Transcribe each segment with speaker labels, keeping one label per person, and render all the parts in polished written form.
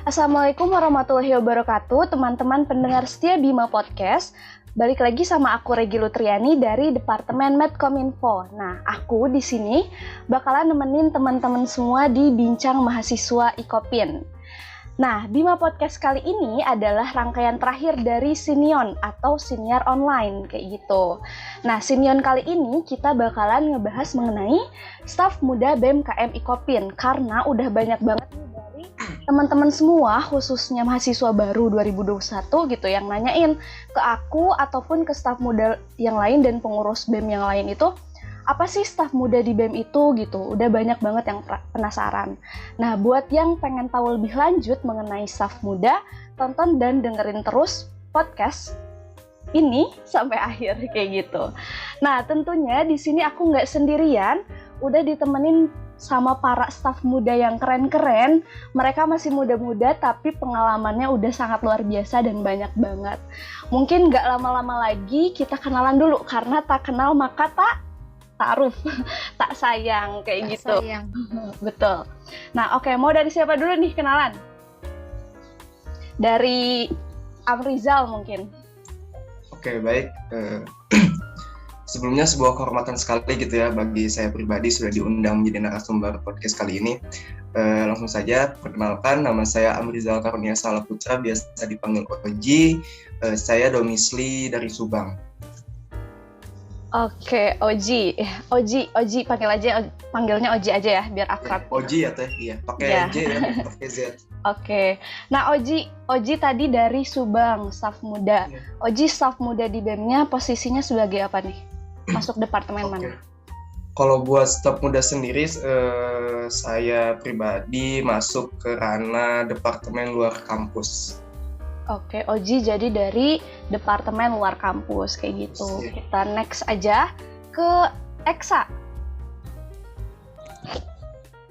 Speaker 1: Assalamualaikum warahmatullahi wabarakatuh, teman-teman pendengar setia Bima Podcast. Balik lagi sama aku Regi Lutriani dari Departemen Medkominfo. Nah, aku di sini bakalan nemenin teman-teman semua di Bincang Mahasiswa Ikopin. Nah, Bima Podcast kali ini adalah rangkaian terakhir dari Sinion atau Siniar Online, kayak gitu. Nah, Sinion kali ini kita bakalan ngebahas mengenai staf muda BEM KM Ikopin, karena udah banyak banget nih dari teman-teman semua, khususnya mahasiswa baru 2021 gitu, yang nanyain ke aku ataupun ke staf muda yang lain dan pengurus BEM yang lain itu, apa sih staf muda di BEM itu gitu, udah banyak banget yang penasaran. Nah, buat yang pengen tahu lebih lanjut mengenai staf muda, tonton dan dengerin terus podcast ini sampai akhir kayak gitu. Nah, tentunya di sini aku nggak sendirian, udah ditemenin sama para staf muda yang keren-keren. Mereka masih muda-muda tapi pengalamannya udah sangat luar biasa dan banyak banget. Mungkin nggak lama-lama lagi kita kenalan dulu, karena tak kenal maka tak ta'aruf, tak sayang kayak tak gitu. Sayang. Betul. Nah, oke, mau dari siapa dulu nih kenalan? Dari Amrizal mungkin.
Speaker 2: Oke, baik. Sebelumnya sebuah kehormatan sekali gitu ya bagi saya pribadi sudah diundang menjadi narasumber podcast kali ini. Langsung saja perkenalkan, nama saya Amrizal Karunia Salaputra, biasa dipanggil Oji. Saya domisili dari Subang.
Speaker 1: Oke, Oji, panggilnya Oji aja ya, biar akrab.
Speaker 2: Oji ya teh, iya, pakai J ya, pakai Z.
Speaker 1: Oke, nah Oji tadi dari Subang, staf muda. Oji staf muda di BEM-nya posisinya sebagai apa nih? Masuk departemen mana?
Speaker 2: Kalau buat staf muda sendiri, saya pribadi masuk ke ranah departemen luar kampus.
Speaker 1: Oke, Oji jadi dari departemen luar kampus kayak gitu. Kita next aja ke Eksa.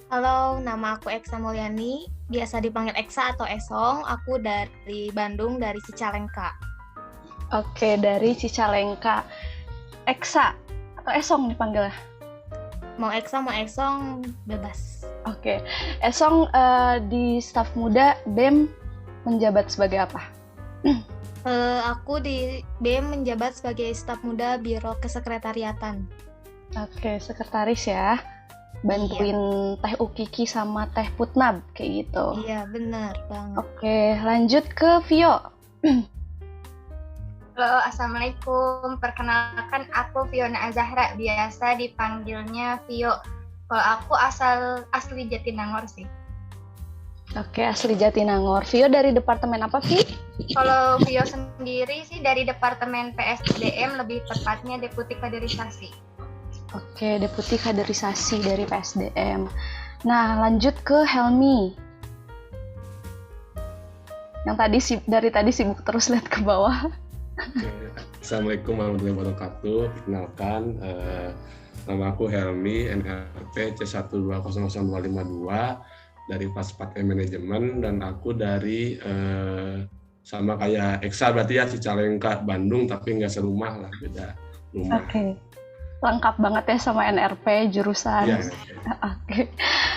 Speaker 3: Halo, nama aku Eksa Mulyani, biasa dipanggil Eksa atau Esong. Aku dari Bandung, dari Cicalengka.
Speaker 1: Oke, dari Cicalengka. Eksa atau Esong dipanggilnya?
Speaker 3: Mau Eksa, mau Esong, bebas.
Speaker 1: Oke, Esong di staf muda BEM menjabat sebagai apa?
Speaker 3: Aku di BEM menjabat sebagai staf muda Biro Kesekretariatan.
Speaker 1: Oke, sekretaris ya. Bantuin Teh Ukiki sama Teh Putnab kayak gitu.
Speaker 3: Iya, benar banget.
Speaker 1: Oke, lanjut ke Vio.
Speaker 4: Halo, Assalamualaikum. Perkenalkan, aku Fiona Azahra, biasa dipanggilnya Vio. Kalau aku asli Jatinangor sih.
Speaker 1: Oke, asli Jatinangor. Vio dari departemen apa, Vi?
Speaker 4: Kalau Vio sendiri sih dari departemen PSDM, lebih tepatnya Deputi Kaderisasi.
Speaker 1: Oke, Deputi Kaderisasi dari PSDM. Nah, lanjut ke Helmi. Yang dari tadi sibuk terus lihat ke bawah.
Speaker 5: Assalamualaikum warahmatullahi wabarakatuh. Perkenalkan, nama aku Helmi, NRP C1200252 dari Paspat Manajemen, dan aku dari sama kayak Eksa berarti ya Cicalengka, Bandung, tapi nggak serumah lah, beda rumah.
Speaker 1: Oke. Lengkap banget ya sama NRP jurusan.
Speaker 5: Ya.
Speaker 1: Oke.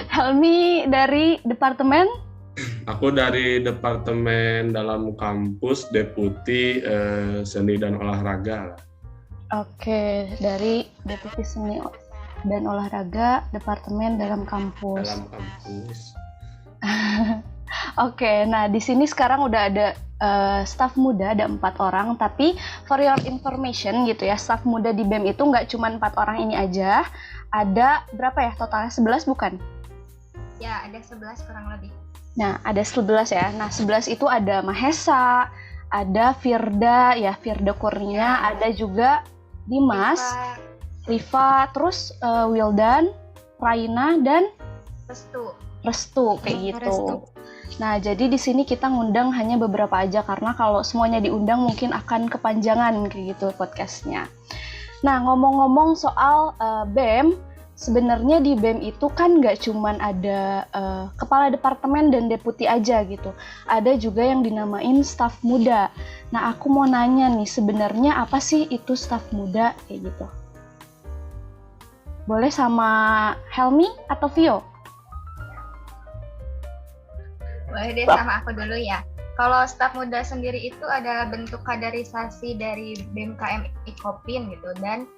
Speaker 1: Helmi dari departemen?
Speaker 5: Aku dari departemen dalam kampus, Deputi Seni dan Olahraga lah.
Speaker 1: Oke, dari Deputi Seni dan Olahraga, departemen dalam kampus.
Speaker 5: Dalam kampus.
Speaker 1: Oke, nah di sini sekarang udah ada staf muda, ada 4 orang, tapi for your information gitu ya, staf muda di BEM itu nggak cuma 4 orang ini aja, ada berapa ya totalnya, 11 bukan?
Speaker 4: Ya, ada 11 kurang lebih.
Speaker 1: Nah, ada 11 ya, nah 11 itu ada Mahesa, ada Firda Kurnia, ada juga Dimas, Riva, terus Wildan, Raina, dan Restu kayak gitu.
Speaker 3: Restu.
Speaker 1: Nah, jadi di sini kita ngundang hanya beberapa aja, karena kalau semuanya diundang mungkin akan kepanjangan kayak gitu podcastnya. Nah, ngomong-ngomong soal BEM, sebenarnya di BEM itu kan nggak cuman ada kepala departemen dan deputi aja gitu. Ada juga yang dinamain staf muda. Nah, aku mau nanya nih, sebenarnya apa sih itu staf muda kayak gitu? Boleh sama Helmi atau Vio?
Speaker 4: Boleh deh sama aku dulu ya. Kalau staf muda sendiri itu adalah bentuk kaderisasi dari BMKM IKOPIN gitu, dan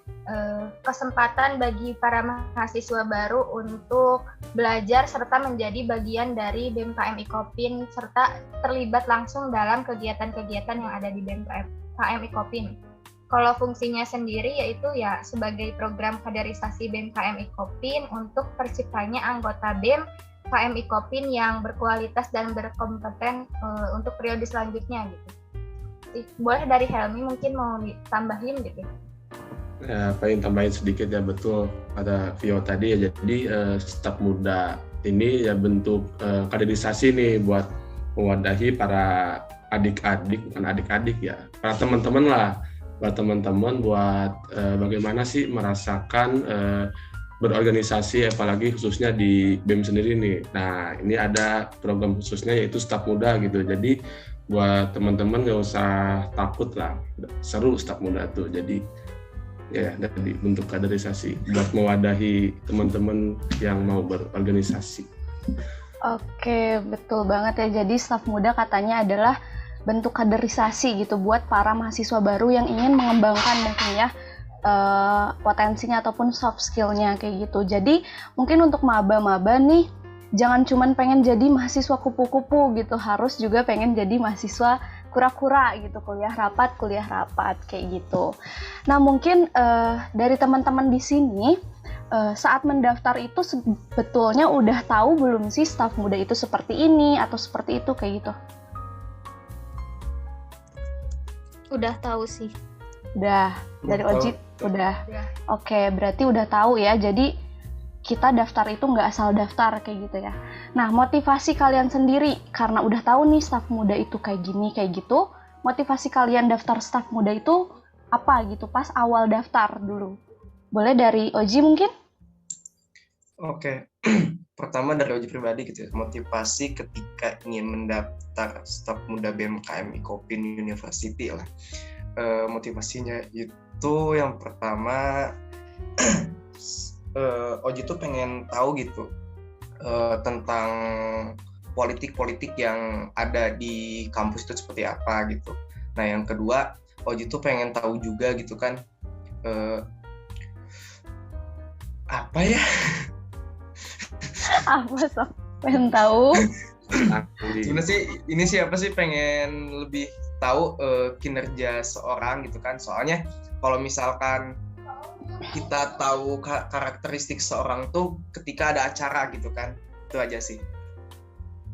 Speaker 4: kesempatan bagi para mahasiswa baru untuk belajar serta menjadi bagian dari BMKM IKOPIN serta terlibat langsung dalam kegiatan-kegiatan yang ada di BMKM IKOPIN. Kalau fungsinya sendiri yaitu ya sebagai program kaderisasi BMKM IKOPIN untuk terciptanya anggota BEM KM IKOPIN yang berkualitas dan berkompeten untuk periode selanjutnya gitu. Boleh dari Helmi mungkin mau ditambahin gitu.
Speaker 5: Ya, paling tambahin sedikit ya, betul ada Vio tadi ya. Jadi staf muda ini ya bentuk kaderisasi nih buat mewadahi para adik-adik, bukan adik-adik ya, para teman-teman lah, buat teman-teman buat bagaimana sih merasakan berorganisasi, apalagi khususnya di BEM sendiri nih. Nah, ini ada program khususnya yaitu staf muda gitu. Jadi buat teman-teman nggak usah takut lah, seru staf muda tuh. Jadi ya dari bentuk kaderisasi buat mewadahi teman-teman yang mau berorganisasi.
Speaker 1: Oke, betul banget ya. Jadi staf muda katanya adalah bentuk kaderisasi gitu buat para mahasiswa baru yang ingin mengembangkan mungkin ya potensinya ataupun soft skill-nya kayak gitu. Jadi mungkin untuk maba-maba nih jangan cuman pengen jadi mahasiswa kupu-kupu gitu, harus juga pengen jadi mahasiswa kura-kura gitu, kuliah rapat kayak gitu. Nah mungkin dari teman-teman di sini saat mendaftar itu sebetulnya udah tahu belum sih staf muda itu seperti ini atau seperti itu kayak gitu?
Speaker 3: Udah tahu sih.
Speaker 1: Udah, dari Oji udah. Oke, berarti udah tahu ya. Jadi kita daftar itu nggak asal daftar kayak gitu ya. Nah, motivasi kalian sendiri karena udah tahu nih staf muda itu kayak gini kayak gitu. Motivasi kalian daftar staf muda itu apa gitu pas awal daftar dulu? Boleh dari Oji mungkin?
Speaker 2: Oke. Pertama dari Oji pribadi gitu ya. Motivasi ketika ingin mendaftar staf muda BMKM IKOPIN University lah. Motivasinya itu yang pertama Oji tuh pengen tahu gitu tentang politik-politik yang ada di kampus itu seperti apa gitu. Nah yang kedua Oji tuh pengen tahu juga gitu kan apa ya?
Speaker 1: Apa sob? Pengen tahu?
Speaker 2: Sebenarnya sih ini siapa sih pengen lebih tahu kinerja seorang gitu kan, soalnya kalau misalkan kita tahu karakteristik seorang tuh ketika ada acara gitu kan, itu aja sih.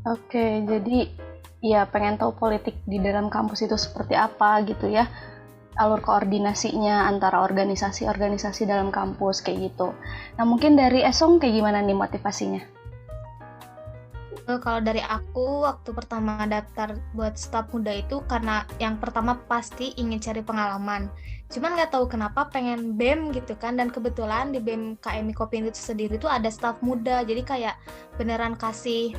Speaker 1: Oke, jadi ya pengen tahu politik di dalam kampus itu seperti apa gitu ya, alur koordinasinya antara organisasi-organisasi dalam kampus kayak gitu. Nah mungkin dari Esong kayak gimana nih motivasinya?
Speaker 3: Kalau dari aku, waktu pertama daftar buat staf muda itu karena yang pertama pasti ingin cari pengalaman. Cuman nggak tahu kenapa pengen BEM gitu kan, dan kebetulan di BEM KM IKOPIN itu sendiri tuh ada staf muda. Jadi kayak beneran kasih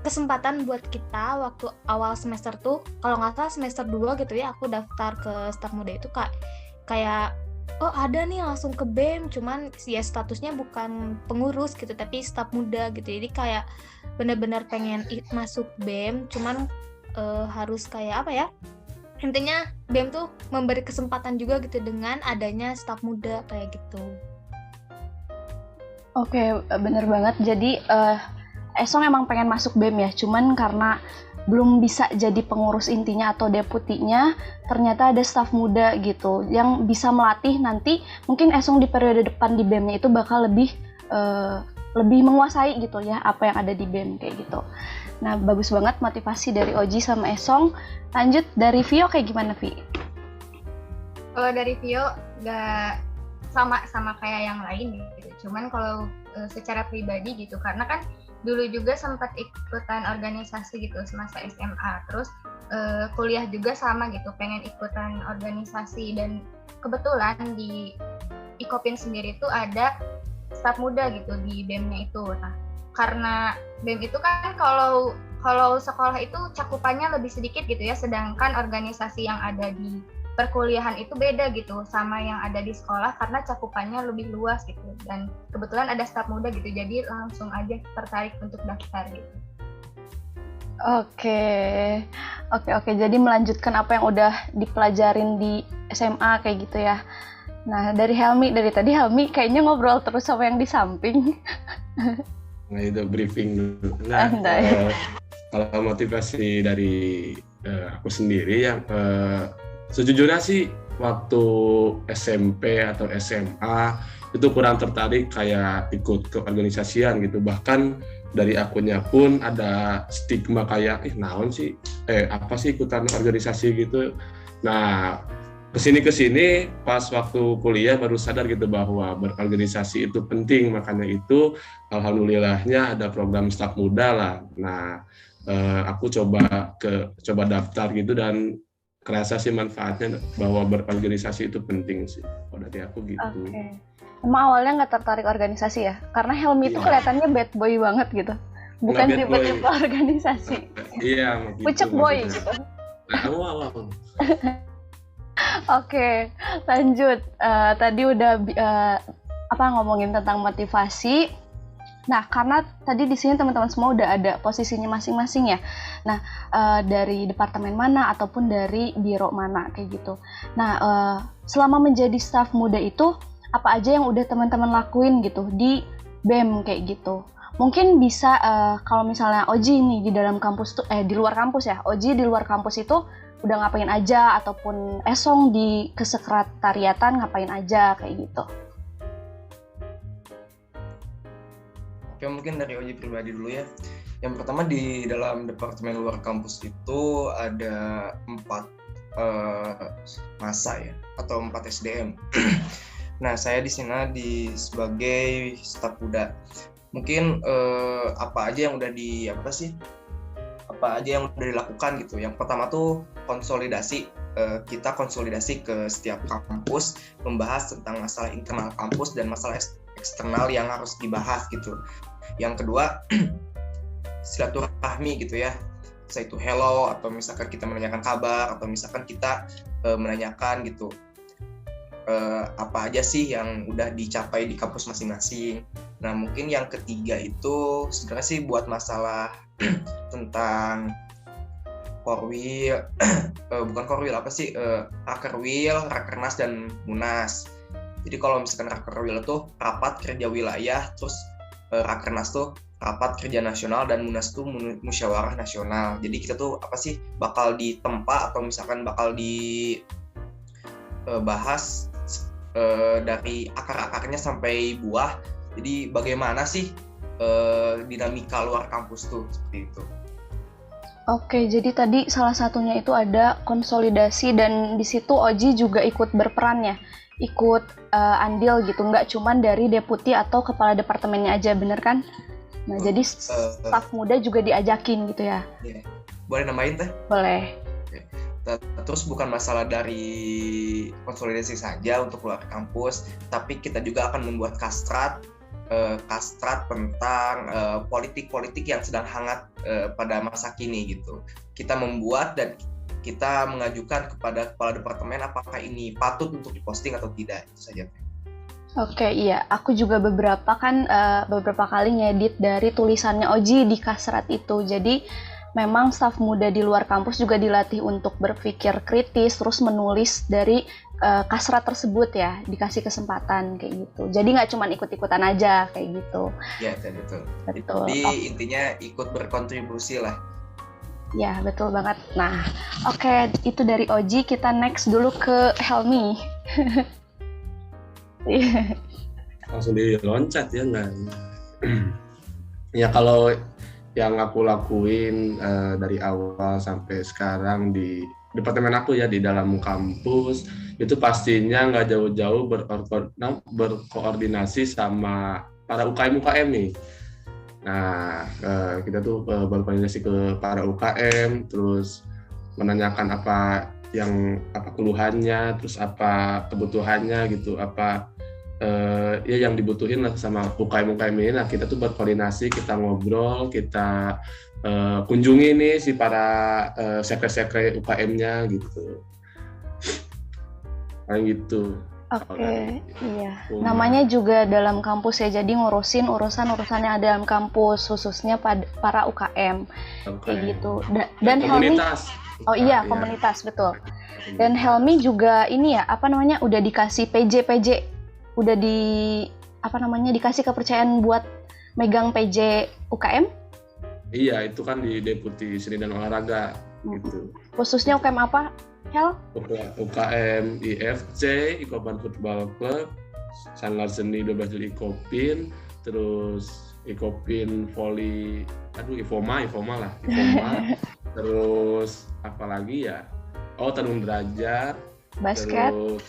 Speaker 3: kesempatan buat kita waktu awal semester tuh, kalau nggak salah semester 2 gitu ya, aku daftar ke staf muda itu kayak oh ada nih langsung ke BEM, cuman ya statusnya bukan pengurus gitu tapi staf muda gitu. Jadi kayak benar-benar pengen masuk BEM, cuman harus kayak intinya BEM tuh memberi kesempatan juga gitu dengan adanya staf muda kayak gitu.
Speaker 1: Oke, bener banget. Jadi Esong emang pengen masuk BEM ya, cuman karena belum bisa jadi pengurus intinya atau deputinya, ternyata ada staf muda gitu yang bisa melatih nanti. Mungkin Esong di periode depan di BEM-nya itu bakal lebih menguasai gitu ya apa yang ada di BEM kayak gitu. Nah bagus banget motivasi dari Oji sama Esong. Lanjut dari Vio kayak gimana Vi?
Speaker 4: Kalau dari Vio nggak sama kayak yang lain gitu. Cuman kalau secara pribadi gitu, karena kan dulu juga sempat ikutan organisasi gitu semasa SMA, terus kuliah juga sama gitu, pengen ikutan organisasi, dan kebetulan di IKOPIN sendiri tuh ada staf muda gitu di BEM-nya itu. Nah, karena BEM itu kan kalau sekolah itu cakupannya lebih sedikit gitu ya, sedangkan organisasi yang ada di perkuliahan itu beda gitu sama yang ada di sekolah karena cakupannya lebih luas gitu. Dan kebetulan ada staf muda gitu, jadi langsung aja tertarik untuk daftar gitu.
Speaker 1: Oke, oke. Jadi melanjutkan apa yang udah dipelajarin di SMA kayak gitu ya. Nah, dari tadi Helmi kayaknya ngobrol terus sama yang di samping.
Speaker 5: Nah itu briefing dulu. Nah, kalau motivasi dari aku sendiri yang sejujurnya sih waktu SMP atau SMA itu kurang tertarik kayak ikut keorganisasian gitu. Bahkan dari akunnya pun ada stigma kayak naon sih, apa sih ikutan organisasi gitu. Nah kesini pas waktu kuliah baru sadar gitu bahwa berorganisasi itu penting, makanya itu alhamdulillahnya ada program staf muda lah. Nah aku coba daftar gitu dan kerasa sih manfaatnya bahwa berorganisasi itu penting sih. Kalau dari aku gitu.
Speaker 1: Oke. Emang awalnya nggak tertarik organisasi ya? Karena Helmi itu kelihatannya bad boy banget gitu. Bukan tipe-tipe organisasi.
Speaker 5: Iya.
Speaker 1: Pucuk boy gitu.
Speaker 5: Awal.
Speaker 1: Oke, lanjut. Tadi udah ngomongin tentang motivasi. Nah, karena tadi di sini teman-teman semua udah ada posisinya masing-masing ya. Nah, dari departemen mana ataupun dari biro mana kayak gitu. Nah, selama menjadi staf muda itu apa aja yang udah teman-teman lakuin gitu di BEM kayak gitu. Mungkin bisa kalau misalnya Oji nih di dalam kampus tuh di luar kampus ya. Oji di luar kampus itu udah ngapain aja ataupun Esong di kesekretariatan ngapain aja kayak gitu.
Speaker 2: Oke, mungkin dari Oji pribadi dulu ya. Yang pertama di dalam departemen luar kampus itu ada 4 masa ya atau 4 SDM. Nah, saya di sini sebagai staf muda. Mungkin apa aja yang udah dilakukan gitu. Yang pertama tuh konsolidasi. Kita konsolidasi ke setiap kampus, membahas tentang masalah internal kampus dan masalah eksternal yang harus dibahas gitu. Yang kedua, silaturahmi gitu ya. Saya itu hello, atau misalkan kita menanyakan kabar, atau misalkan kita menanyakan gitu apa aja sih yang udah dicapai di kampus masing-masing. Nah, mungkin yang ketiga itu sebenarnya sih buat masalah tentang korwil, bukan korwil, rakerwil, rakernas, dan munas. Jadi kalau misalkan rakerwil itu rapat kerja wilayah, terus rakernas tuh rapat kerja nasional, dan munas tuh musyawarah nasional. Jadi kita tuh bakal ditempa atau misalkan bakal dibahas dari akar-akarnya sampai buah. Jadi bagaimana sih dinamika luar kampus tuh seperti itu.
Speaker 1: Oke, jadi tadi salah satunya itu ada konsolidasi dan di situ Oji juga ikut berperan ya, ikut andil gitu, nggak cuman dari deputi atau kepala departemennya aja, bener kan? Nah, jadi staf muda juga diajakin gitu ya?
Speaker 2: Yeah. Boleh nambahin teh?
Speaker 1: Boleh.
Speaker 2: Terus bukan masalah dari konsolidasi saja untuk luar kampus, tapi kita juga akan membuat kastrat tentang politik-politik yang sedang hangat pada masa kini gitu. Kita membuat dan kita mengajukan kepada kepala departemen apakah ini patut untuk diposting atau tidak, itu saja.
Speaker 1: Oke, iya. Aku juga beberapa kali ngedit dari tulisannya Oji di kastrat itu. Jadi memang staf muda di luar kampus juga dilatih untuk berpikir kritis, terus menulis dari kastrat tersebut ya, dikasih kesempatan kayak gitu. Jadi nggak cuma ikut-ikutan aja kayak gitu.
Speaker 2: Iya, betul.
Speaker 1: Betul.
Speaker 2: Jadi intinya ikut berkontribusi lah.
Speaker 1: Ya, betul banget. Nah, oke, itu dari Oji. Kita next dulu ke Helmi.
Speaker 5: Langsung diloncat ya nggak? Ya kalau yang aku lakuin dari awal sampai sekarang di departemen aku ya, di dalam kampus itu pastinya nggak jauh-jauh berkoordinasi sama para UKM nih. Nah, kita tuh berkoordinasi ke para UKM, terus menanyakan apa keluhannya, terus apa kebutuhannya gitu, yang dibutuhin lah sama UKM ini. Nah, kita tuh berkoordinasi, kita ngobrol, kita kunjungi nih si para sekre-sekre UKM-nya gitu. Kayak gitu.
Speaker 1: Oke, iya. Namanya juga dalam kampus ya, jadi ngurusin urusan-urusan yang ada dalam kampus, khususnya para UKM, kayak gitu. Dan Helmi,
Speaker 5: komunitas.
Speaker 1: oh iya, komunitas, betul. Dan Helmi juga ini ya, udah dikasih PJ, udah dikasih kepercayaan buat megang PJ UKM?
Speaker 5: Iya, itu kan di Deputi Seni dan Olahraga gitu.
Speaker 1: Khususnya UKM apa, Hel?
Speaker 5: UKM IFC, Ikopan Football Club, Sanggar Seni 12 Juli Ikopin, terus Ikopin Volley, Ifoma lah, terus apa lagi ya? Oh, Tarung Derajat,
Speaker 1: Basket.
Speaker 5: Terus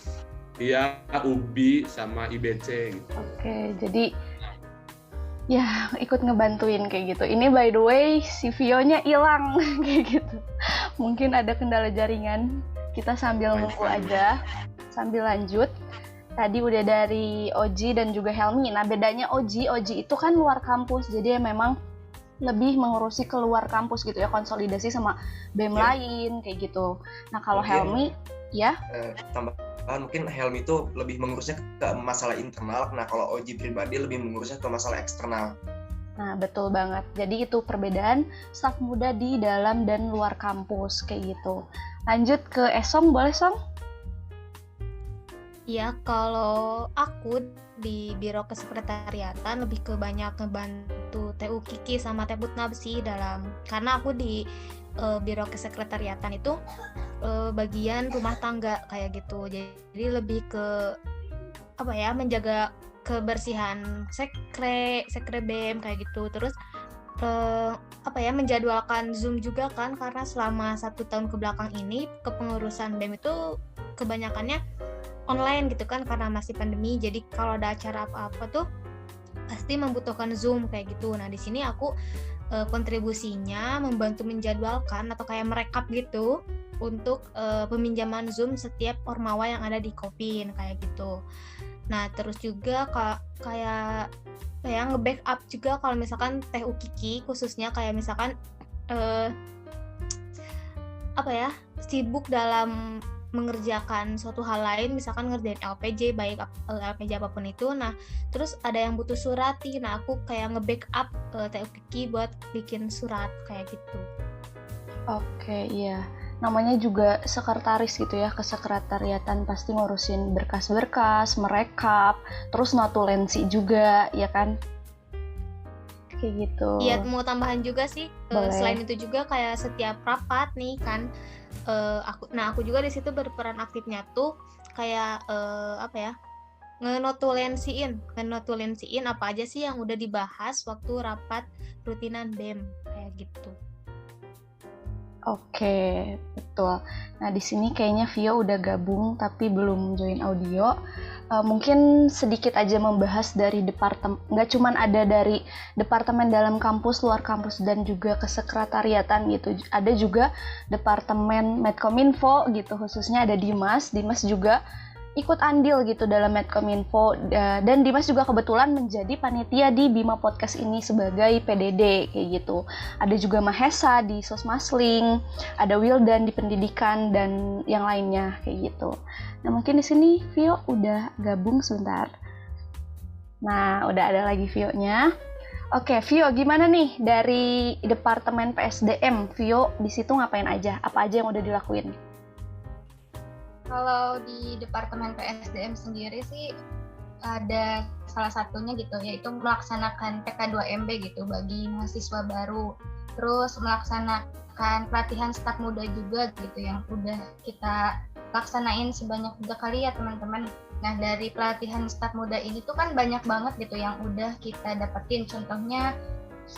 Speaker 5: iya, UBI sama IBC gitu.
Speaker 1: Oke, jadi ya ikut ngebantuin kayak gitu. Ini by the way si Vio-nya hilang kayak gitu. Mungkin ada kendala jaringan. Kita sambil nunggu aja, sambil lanjut. Tadi udah dari Oji dan juga Helmi. Nah bedanya Oji itu kan luar kampus, jadi memang lebih mengurusi keluar kampus gitu ya, konsolidasi sama BEM lain kayak gitu. Nah kalau Helmi, ya?
Speaker 2: Tambahan mungkin Helmi itu lebih mengurusnya ke masalah internal. Nah kalau Oji pribadi lebih mengurusnya ke masalah eksternal.
Speaker 1: Nah betul banget. Jadi itu perbedaan staf muda di dalam dan luar kampus kayak gitu. Lanjut ke Esong, boleh Song?
Speaker 3: Ya, kalau aku di Biro Kesekretariatan lebih ke banyak ngebantu TU Kiki sama Teputnab sih karena aku di Biro Kesekretariatan itu bagian rumah tangga kayak gitu. Jadi lebih ke menjaga kebersihan sekre BEM kayak gitu. Terus menjadwalkan Zoom juga kan, karena selama 1 tahun kebelakang ini kepengurusan BEM itu kebanyakannya online gitu kan karena masih pandemi. Jadi kalau ada acara apa-apa tuh pasti membutuhkan Zoom kayak gitu. Nah di sini aku kontribusinya membantu menjadwalkan atau kayak merekap gitu untuk peminjaman Zoom setiap ormawa yang ada di Kopin kayak gitu. Nah terus juga kayak nge-backup juga kalau misalkan TU Kiki khususnya kayak misalkan sibuk dalam mengerjakan suatu hal lain, misalkan ngerjain LPJ, baik LPJ apapun itu. Nah terus ada yang butuh surat, nah aku kayak nge-backup TU Kiki buat bikin surat kayak gitu.
Speaker 1: Oke, iya. Namanya juga sekretaris gitu ya, kesekretariatan pasti ngurusin berkas-berkas, merekap, terus notulensi juga, ya kan? Kayak gitu.
Speaker 3: Iya, mau tambahan juga sih. Selain itu juga kayak setiap rapat nih kan, aku juga di situ berperan aktifnya tuh kayak ngenotulensiin apa aja sih yang udah dibahas waktu rapat rutinan BEM kayak gitu.
Speaker 1: Oke, betul. Nah, di sini kayaknya Vio udah gabung tapi belum join audio. Mungkin sedikit aja membahas dari departemen, nggak cuman ada dari departemen dalam kampus, luar kampus, dan juga kesekretariatan gitu. Ada juga departemen Medkominfo gitu, khususnya ada Dimas juga ikut andil gitu dalam Medkominfo, dan Dimas juga kebetulan menjadi panitia di Bima Podcast ini sebagai PDD kayak gitu. Ada juga Mahesa di Sosmasling, ada Wildan di pendidikan dan yang lainnya kayak gitu. Nah mungkin di sini Vio udah gabung sebentar. Nah udah ada lagi Vio-nya. Oke Vio, gimana nih dari Departemen PSDM? Vio di situ ngapain aja? Apa aja yang udah dilakuin?
Speaker 4: Kalau di Departemen PSDM sendiri sih ada salah satunya gitu, yaitu melaksanakan PK2MB gitu bagi mahasiswa baru. Terus melaksanakan pelatihan staf muda juga gitu yang udah kita laksanain sebanyak 3 kali ya teman-teman. Nah dari pelatihan staf muda ini tuh kan banyak banget gitu yang udah kita dapetin. Contohnya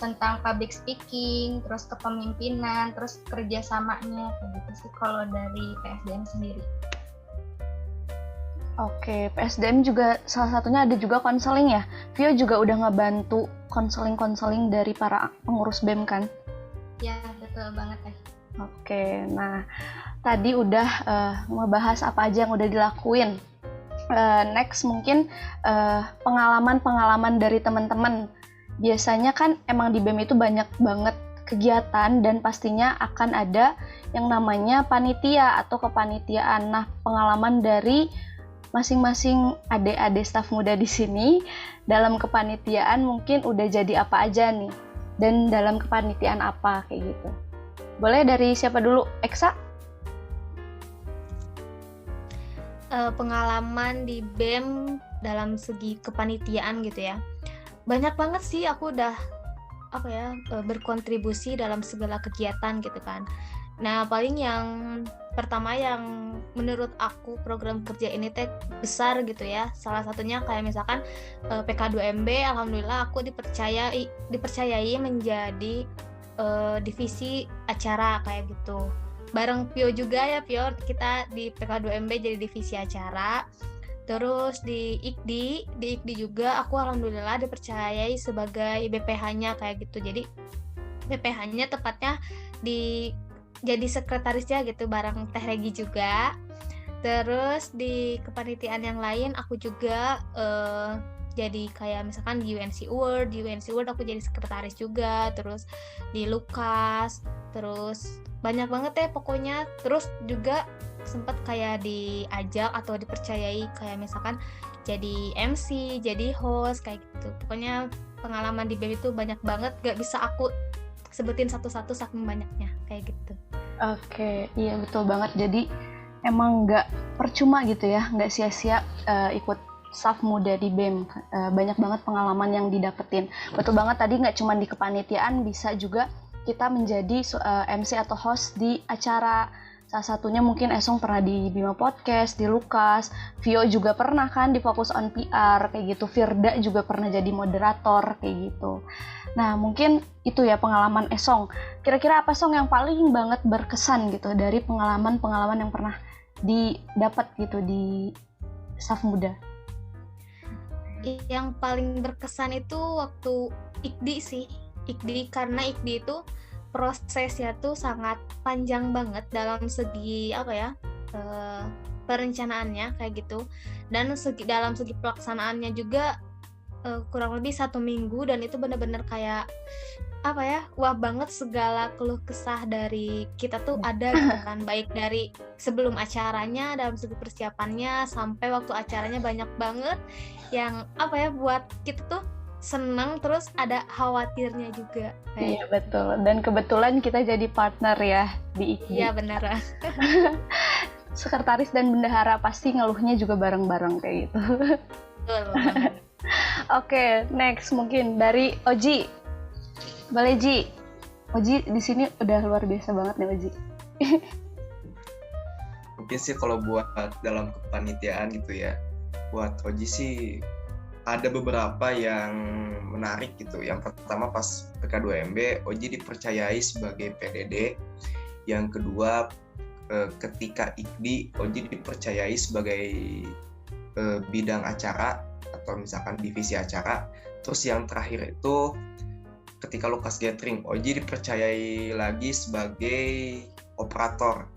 Speaker 4: tentang public speaking, terus kepemimpinan, terus kerjasamanya kayak gitu sih kalau dari PSDM sendiri.
Speaker 1: Oke, PSDM juga salah satunya ada juga konseling ya. Vio juga udah ngebantu konseling dari para pengurus BEM kan?
Speaker 4: Ya, betul banget ya.
Speaker 1: Oke, nah tadi udah ngebahas apa aja yang udah dilakuin. Next mungkin pengalaman dari teman-teman. Biasanya kan emang di BEM itu banyak banget kegiatan dan pastinya akan ada yang namanya panitia atau kepanitiaan. Nah, pengalaman dari masing-masing adik-adik staf muda di sini dalam kepanitiaan mungkin udah jadi apa aja nih, dan dalam kepanitiaan apa kayak gitu. Boleh dari siapa dulu? Eksa?
Speaker 3: Pengalaman di BEM dalam segi kepanitiaan gitu ya. Banyak banget sih aku udah berkontribusi dalam segala kegiatan gitu kan. Nah, paling yang pertama yang menurut aku program kerja ini besar gitu ya. Salah satunya kayak misalkan PK2MB, alhamdulillah aku dipercayai menjadi divisi acara kayak gitu. Bareng Pio juga ya, Pio, kita di PK2MB jadi divisi acara. Terus di IKDI juga aku alhamdulillah dipercayai sebagai BPH-nya kayak gitu. Jadi BPH-nya tepatnya jadi sekretarisnya gitu bareng Teh Regi juga. Terus di kepanitiaan yang lain aku juga jadi kayak misalkan di UNC Award aku jadi sekretaris juga. Terus di Lukas, terus banyak banget ya pokoknya. Terus juga sempat kayak diajak atau dipercayai kayak misalkan jadi MC, jadi host kayak gitu. Pokoknya pengalaman di BEM itu banyak banget, gak bisa aku sebutin satu-satu saking banyaknya kayak gitu.
Speaker 1: Oke, iya betul banget. Jadi emang nggak percuma gitu ya, nggak sia-sia ikut staf muda di BEM. Banyak banget pengalaman yang didapetin. Betul banget, tadi nggak cuma di kepanitiaan, bisa juga kita menjadi MC atau host di acara. Salah satunya mungkin Esong pernah di Bima Podcast, di Lukas, Vio juga pernah kan di Focus on PR kayak gitu, Firda juga pernah jadi moderator kayak gitu. Nah, mungkin itu ya pengalaman Esong. Kira-kira apa Song yang paling banget berkesan gitu dari pengalaman-pengalaman yang pernah didapat gitu di staf muda?
Speaker 3: Yang paling berkesan itu waktu IKDI sih. IKDI karena IKDI itu prosesnya tuh sangat panjang banget dalam segi perencanaannya kayak gitu, dan dalam segi pelaksanaannya juga kurang lebih 1 minggu, dan itu benar-benar kayak wah banget, segala keluh kesah dari kita tuh ada gitu kan, baik dari sebelum acaranya, dalam segi persiapannya, sampai waktu acaranya banyak banget yang buat kita tuh senang, terus ada khawatirnya juga.
Speaker 1: Iya betul, dan kebetulan kita jadi partner ya di IKDI.
Speaker 3: Iya benar.
Speaker 1: Sekretaris dan bendahara pasti ngeluhnya juga bareng-bareng kayak gitu.
Speaker 3: Betul.
Speaker 1: Oke, next mungkin dari Oji. Boleh Ji? Oji di sini udah luar biasa banget nih Oji.
Speaker 2: Mungkin sih kalau buat dalam kepanitiaan gitu ya, buat Oji sih ada beberapa yang menarik gitu. Yang pertama pas PK2MB, Oji dipercayai sebagai PDD. Yang kedua ketika IKDI, Oji dipercayai sebagai bidang acara atau misalkan divisi acara. Terus yang terakhir itu ketika Lukas Gathering, Oji dipercayai lagi sebagai operator.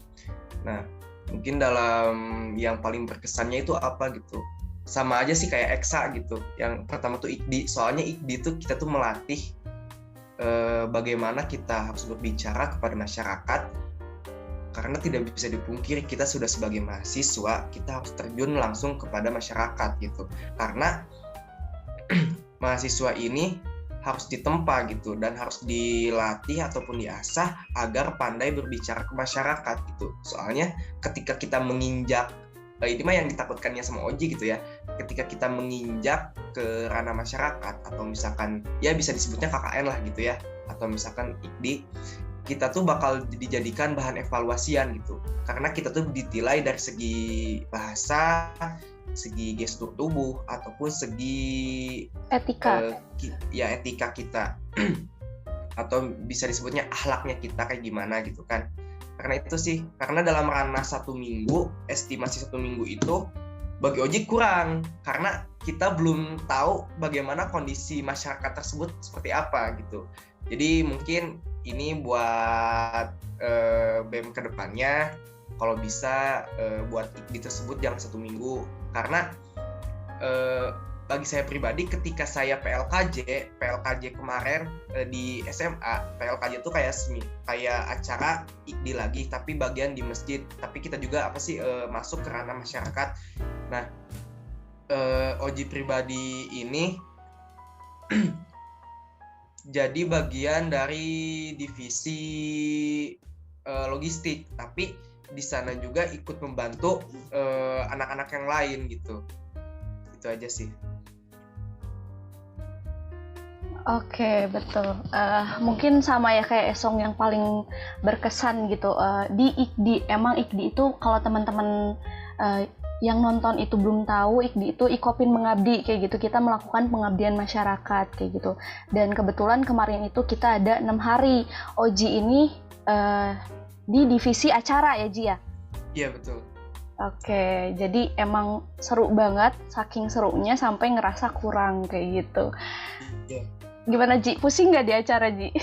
Speaker 2: Nah, mungkin dalam yang paling berkesannya itu apa gitu? Sama aja sih kayak Eksa gitu. Yang pertama tuh IKDI, soalnya IKDI tuh kita tuh melatih bagaimana kita harus berbicara kepada masyarakat, karena tidak bisa dipungkiri kita sudah sebagai mahasiswa, kita harus terjun langsung kepada masyarakat gitu. Karena mahasiswa ini harus ditempa gitu, dan harus dilatih ataupun diasah agar pandai berbicara ke masyarakat gitu. Soalnya ketika kita menginjak, ini mah yang ditakutkannya sama Oji gitu ya, ketika kita menginjak ke ranah masyarakat atau misalkan ya bisa disebutnya KKN lah gitu ya, atau misalkan IKDI, kita tuh bakal dijadikan bahan evaluasian gitu, karena kita tuh ditilai dari segi bahasa, segi gestur tubuh, ataupun segi
Speaker 1: etika
Speaker 2: etika kita atau bisa disebutnya akhlaknya kita kayak gimana gitu kan. Karena itu sih, karena dalam ranah 1 minggu, estimasi 1 minggu itu bagi Oji kurang, karena kita belum tahu bagaimana kondisi masyarakat tersebut seperti apa gitu. Jadi mungkin ini buat BEM kedepannya, kalau bisa buat IKDI tersebut jangan 1 minggu, karena bagi saya pribadi ketika saya PLKJ kemarin di SMA, PLKJ itu kayak acara IKDI lagi tapi bagian di masjid, tapi kita juga masuk ke ranah masyarakat. Nah, Oji pribadi ini jadi bagian dari divisi logistik, tapi di sana juga ikut membantu anak-anak yang lain gitu. Itu aja sih.
Speaker 1: Oke, betul. Mungkin sama ya kayak Esong yang paling berkesan gitu. Di IKDI, emang IKDI itu kalau teman-teman yang nonton itu belum tahu, IKDI itu Ikopin Mengabdi kayak gitu. Kita melakukan pengabdian masyarakat kayak gitu. Dan kebetulan kemarin itu kita ada 6 hari. Oji ini di divisi acara ya, Ji ya?
Speaker 2: Iya, betul.
Speaker 1: Oke, jadi emang seru banget, saking serunya sampai ngerasa kurang kayak gitu.
Speaker 2: Iya.
Speaker 1: Gimana, Ji? Pusing nggak di acara, Ji?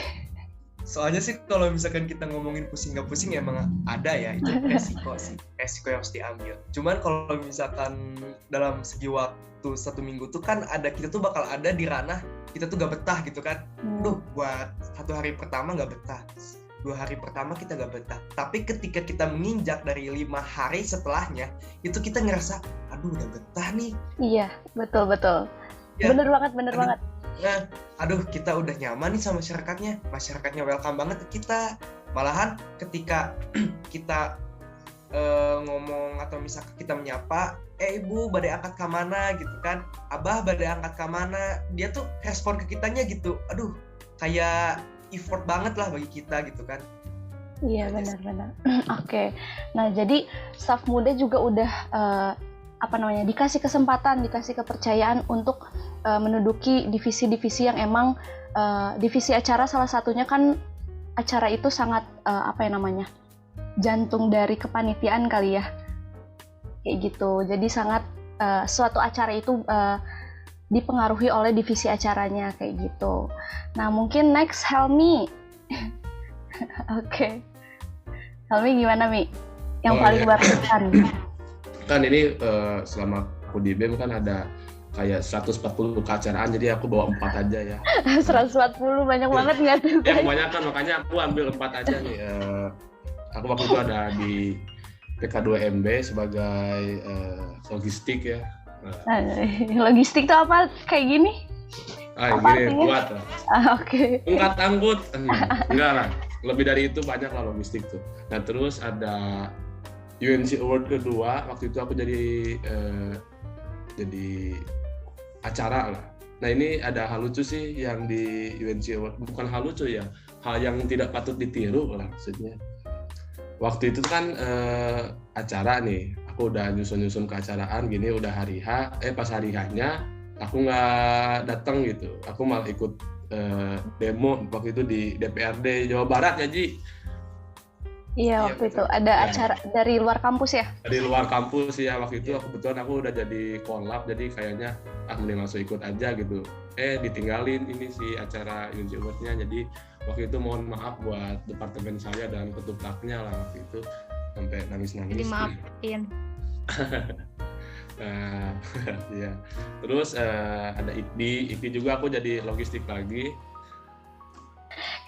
Speaker 2: Soalnya sih kalau misalkan kita ngomongin pusing nggak pusing emang ada ya, itu resiko sih, resiko yang harus diambil. Cuman kalau misalkan dalam segi waktu 1 minggu tuh kan kita tuh bakal ada di ranah kita tuh gak betah gitu kan. Buat 1 hari pertama gak betah, 2 hari pertama kita gak betah, tapi ketika kita menginjak dari 5 hari setelahnya itu kita ngerasa aduh udah betah nih.
Speaker 1: Iya, betul ya. Bener banget.
Speaker 2: Nah, aduh kita udah nyaman nih sama masyarakatnya welcome banget ke kita. Malahan ketika kita ngomong atau misalkan kita menyapa, ibu badai angkat ke mana gitu kan, abah badai angkat ke mana, dia tuh respon ke kitanya gitu, aduh kayak effort banget lah bagi kita gitu kan.
Speaker 1: Iya, benar. Oke. Nah, jadi staf muda juga udah dikasih kesempatan, dikasih kepercayaan untuk menduduki divisi-divisi yang emang divisi acara, salah satunya kan acara itu sangat jantung dari kepanitiaan kali ya, kayak gitu. Jadi sangat suatu acara itu dipengaruhi oleh divisi acaranya kayak gitu. Nah, mungkin next Helmi. Oke. Helmi gimana, Mi? Yang paling berkesan.
Speaker 5: Kan ini selama aku di BEM kan ada kayak 140 keacaraan, jadi aku bawa 4 aja ya.
Speaker 1: 140 banyak banget nggak tuh?
Speaker 5: Ya kebanyakan, makanya aku ambil 4 aja nih. Aku waktu itu ada di PK2MB sebagai logistik ya.
Speaker 1: Logistik tuh apa? Kayak gini?
Speaker 5: Gini buat lah.
Speaker 1: Oke.
Speaker 5: Angkat angkut. Enggak lah. Lebih dari itu banyak lah logistik tuh. Nah, terus ada UNC Award kedua, waktu itu aku jadi acara lah. Nah, ini ada hal lucu sih yang di UNC Award. Bukan hal lucu ya, hal yang tidak patut ditiru lah maksudnya. Waktu itu kan acara nih, aku udah nyusun keacaraan gini, udah hari H, pas hari H-nya aku nggak datang gitu. Aku malah ikut demo waktu itu di DPRD Jawa Barat ya, Ji.
Speaker 1: Iya, waktu itu ada acara dari luar kampus ya?
Speaker 5: Dari luar kampus ya, waktu itu kebetulan aku udah jadi konlab, jadi kayaknya mending langsung ikut aja gitu. Ditinggalin ini sih acara UNC Award-nya, jadi waktu itu mohon maaf buat departemen saya dan ketuplaknya lah waktu itu, sampai nangis-nangis.
Speaker 3: Jadi maafin.
Speaker 5: Ya. Terus ada IKDI juga aku jadi logistik lagi.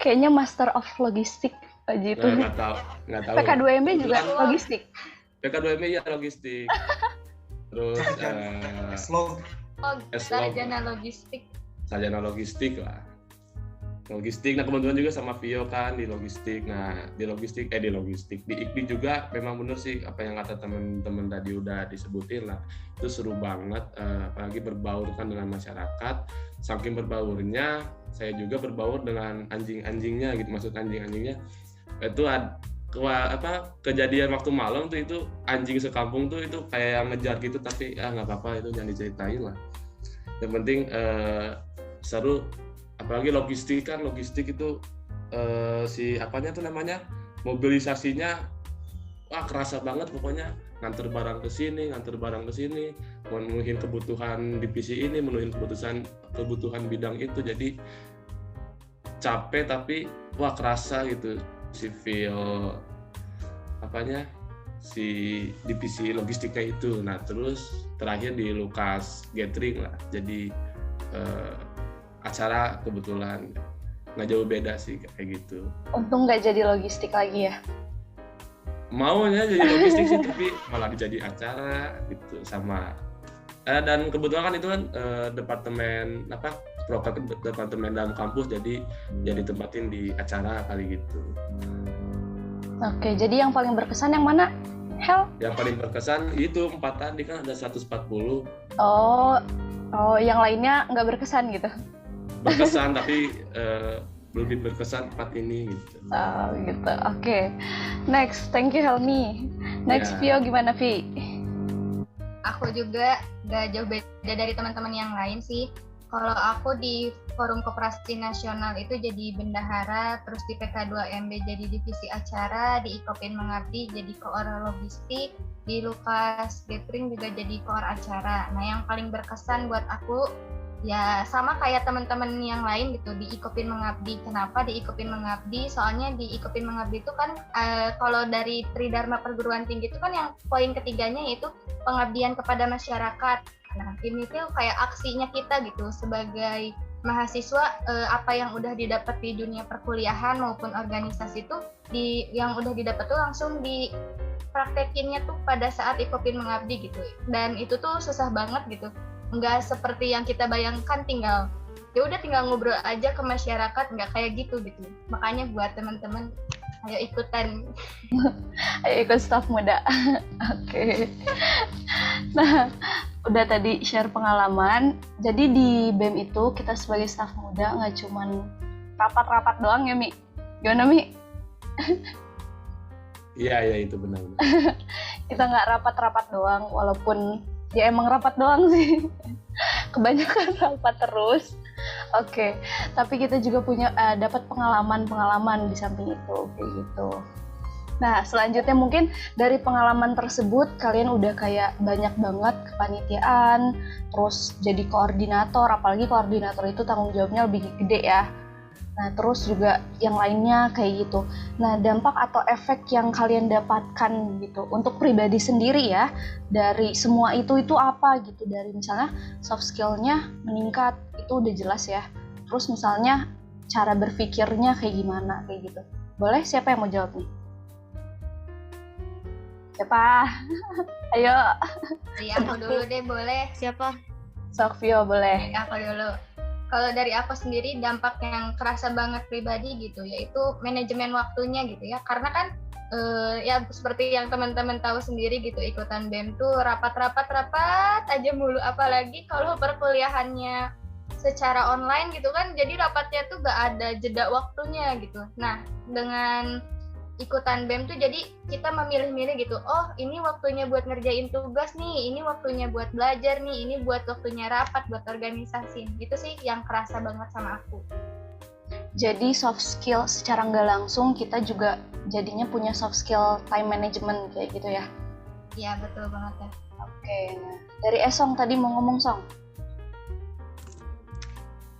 Speaker 1: Kayaknya Master of Logistik aja itu.
Speaker 5: Nggak tahu.
Speaker 1: PK2MB juga logistik.
Speaker 5: PK2MB ya logistik. Terus
Speaker 4: sarjana logistik.
Speaker 5: Sarjana logistik lah. Logistik. Nah, kebetulan juga sama Vio kan di logistik. Nah, di IKDI juga memang bener sih apa yang kata teman-teman tadi udah disebutin lah. Itu seru banget, apalagi berbaur kan dengan masyarakat. Saking berbaurnya, saya juga berbaur dengan anjing-anjingnya gitu. Maksud anjing-anjingnya itu kejadian waktu malam tuh, itu anjing sekampung tuh itu kayak yang ngejar gitu, tapi nggak apa-apa, itu jangan diceritain lah. Yang penting seru. Apalagi logistik itu mobilisasinya kerasa banget pokoknya, nganter barang ke sini, menuhin kebutuhan divisi ini, menuhin kebutuhan bidang itu, jadi capek tapi kerasa gitu, si feel si divisi logistiknya itu. Nah terus terakhir di Lukas Gathering lah, jadi acara kebetulan nggak jauh beda sih kayak gitu.
Speaker 1: Untung nggak jadi logistik lagi ya.
Speaker 5: Maunya jadi logistik sih, tapi malah jadi acara gitu sama. Dan kebetulan kan itu kan departemen departemen dalam kampus, jadi ditempatin di acara kali gitu.
Speaker 1: Oke, jadi yang paling berkesan yang mana, Hel?
Speaker 5: Yang paling berkesan itu 4 tadi kan ada 140.
Speaker 1: Oh, yang lainnya nggak berkesan gitu?
Speaker 5: Berkesan tapi lebih berkesan 4 ini gitu.
Speaker 1: Oh gitu, oke. Next, thank you Helmi. Next, Vio gimana Vi?
Speaker 4: Aku juga gak jauh beda dari teman-teman yang lain sih. Kalau aku di Forum Koperasi Nasional itu jadi bendahara, terus di PK2MB jadi divisi acara, di Ikopin Mengabdi jadi koor logistik, di Lukas Gathering juga jadi koor acara. Nah yang paling berkesan buat aku ya sama kayak teman-teman yang lain gitu, di Ikopin Mengabdi. Kenapa di Ikopin Mengabdi? Soalnya di Ikopin Mengabdi itu kan kalau dari Tridharma Perguruan Tinggi itu kan yang poin ketiganya yaitu pengabdian kepada masyarakat. Nah, ini tuh kayak aksinya kita gitu sebagai mahasiswa, apa yang udah didapat di dunia perkuliahan maupun organisasi itu yang udah didapat tuh langsung dipraktekinnya tuh pada saat Ikopin Mengabdi gitu. Dan itu tuh susah banget gitu. Nggak seperti yang kita bayangkan tinggal ngobrol aja ke masyarakat, nggak kayak gitu. Makanya buat teman-teman ayo ikutan.
Speaker 1: Ayo ikut staf muda. Oke. Nah, udah tadi share pengalaman. Jadi di BEM itu kita sebagai staf muda nggak cuman rapat-rapat doang ya Mi? Gimana Mi?
Speaker 5: Iya itu benar.
Speaker 1: Kita nggak rapat-rapat doang, walaupun ya emang rapat doang sih. Kebanyakan rapat terus. Oke, tapi kita juga punya dapat pengalaman di samping itu kayak gitu. Nah, selanjutnya mungkin dari pengalaman tersebut kalian udah kayak banyak banget kepanitiaan, terus jadi koordinator, apalagi koordinator itu tanggung jawabnya lebih gede ya. Nah, terus juga yang lainnya kayak gitu. Nah, dampak atau efek yang kalian dapatkan gitu untuk pribadi sendiri ya dari semua itu apa gitu, dari misalnya soft skill-nya meningkat itu udah jelas ya. Terus misalnya cara berpikirnya kayak gimana kayak gitu. Boleh, siapa yang mau jawab nih? Siapa? Ayo.
Speaker 4: Ya, aku dulu deh, boleh.
Speaker 3: Siapa?
Speaker 1: Sok Vio boleh.
Speaker 4: Aku dulu. Kalau dari aku sendiri dampak yang kerasa banget pribadi gitu, yaitu manajemen waktunya gitu ya. Karena kan ya seperti yang teman-teman tahu sendiri gitu, ikutan BEM tuh rapat aja mulu. Apalagi kalau perkuliahannya secara online gitu kan, jadi rapatnya tuh gak ada jeda waktunya gitu. Nah, dengan ikutan BEM tuh jadi kita memilih-milih gitu, oh ini waktunya buat ngerjain tugas nih, ini waktunya buat belajar nih, ini buat waktunya rapat, buat organisasi. Itu sih yang kerasa banget sama aku.
Speaker 1: Jadi soft skill secara nggak langsung kita juga jadinya punya soft skill time management kayak gitu ya?
Speaker 4: Iya betul banget ya.
Speaker 1: Oke, nah dari Esong tadi mau ngomong Song?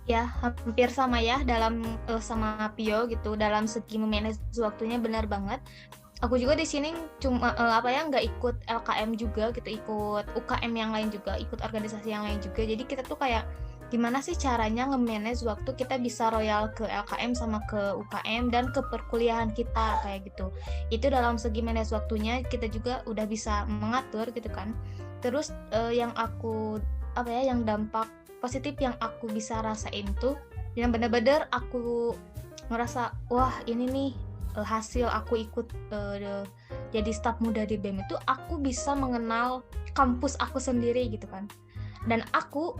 Speaker 3: Ya, hampir sama ya dalam sama Pio gitu, dalam segi memanage waktunya benar banget. Aku juga di sini cuma nggak ikut LKM juga gitu, ikut UKM yang lain juga, ikut organisasi yang lain juga. Jadi kita tuh kayak gimana sih caranya nge-manage waktu kita bisa royal ke LKM sama ke UKM dan ke perkuliahan kita kayak gitu. Itu dalam segi manage waktunya kita juga udah bisa mengatur gitu kan. Terus yang aku yang dampak positif yang aku bisa rasain tuh yang benar-benar aku ngerasa wah ini nih hasil aku ikut jadi staf muda di BEM itu, aku bisa mengenal kampus aku sendiri gitu kan. Dan aku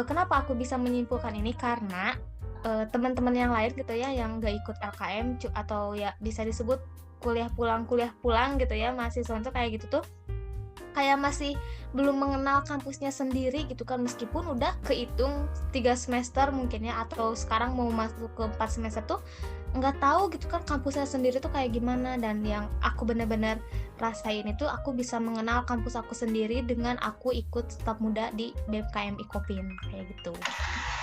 Speaker 3: kenapa aku bisa menyimpulkan ini, karena teman-teman yang lain gitu ya yang gak ikut LKM atau ya bisa disebut kuliah pulang gitu ya, mahasiswa itu kayak gitu tuh kayak masih belum mengenal kampusnya sendiri gitu kan, meskipun udah kehitung 3 semester mungkin ya, atau sekarang mau masuk ke 4 semester tuh nggak tahu gitu kan kampusnya sendiri tuh kayak gimana, dan yang aku benar-benar rasain itu aku bisa mengenal kampus aku sendiri dengan aku ikut staf muda di BEM KM Ikopin kayak gitu.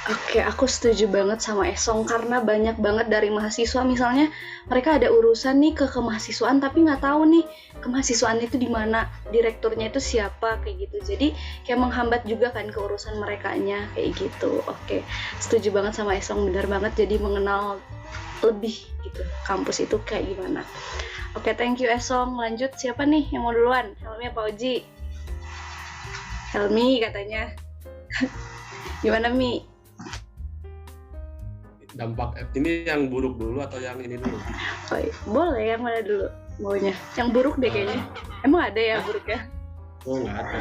Speaker 1: Oke, aku setuju banget sama Esong karena banyak banget dari mahasiswa misalnya mereka ada urusan nih ke kemahasiswaan tapi nggak tahu nih kemahasiswaan itu di mana, direkturnya itu siapa kayak gitu. Jadi kayak menghambat juga kan keurusan merekanya kayak gitu. Oke, setuju banget sama Esong, benar banget, jadi mengenal lebih gitu kampus itu kayak gimana. Oke, thank you Esong. Lanjut, siapa nih yang mau duluan? Helmi apa Oji? Helmi katanya. Gimana Mi?
Speaker 5: Dampak ini yang buruk dulu atau yang ini dulu?
Speaker 1: Oh, boleh, yang mana dulu maunya? Yang buruk deh kayaknya. Emang ada ya buruk ya?
Speaker 5: Oh, nggak ada.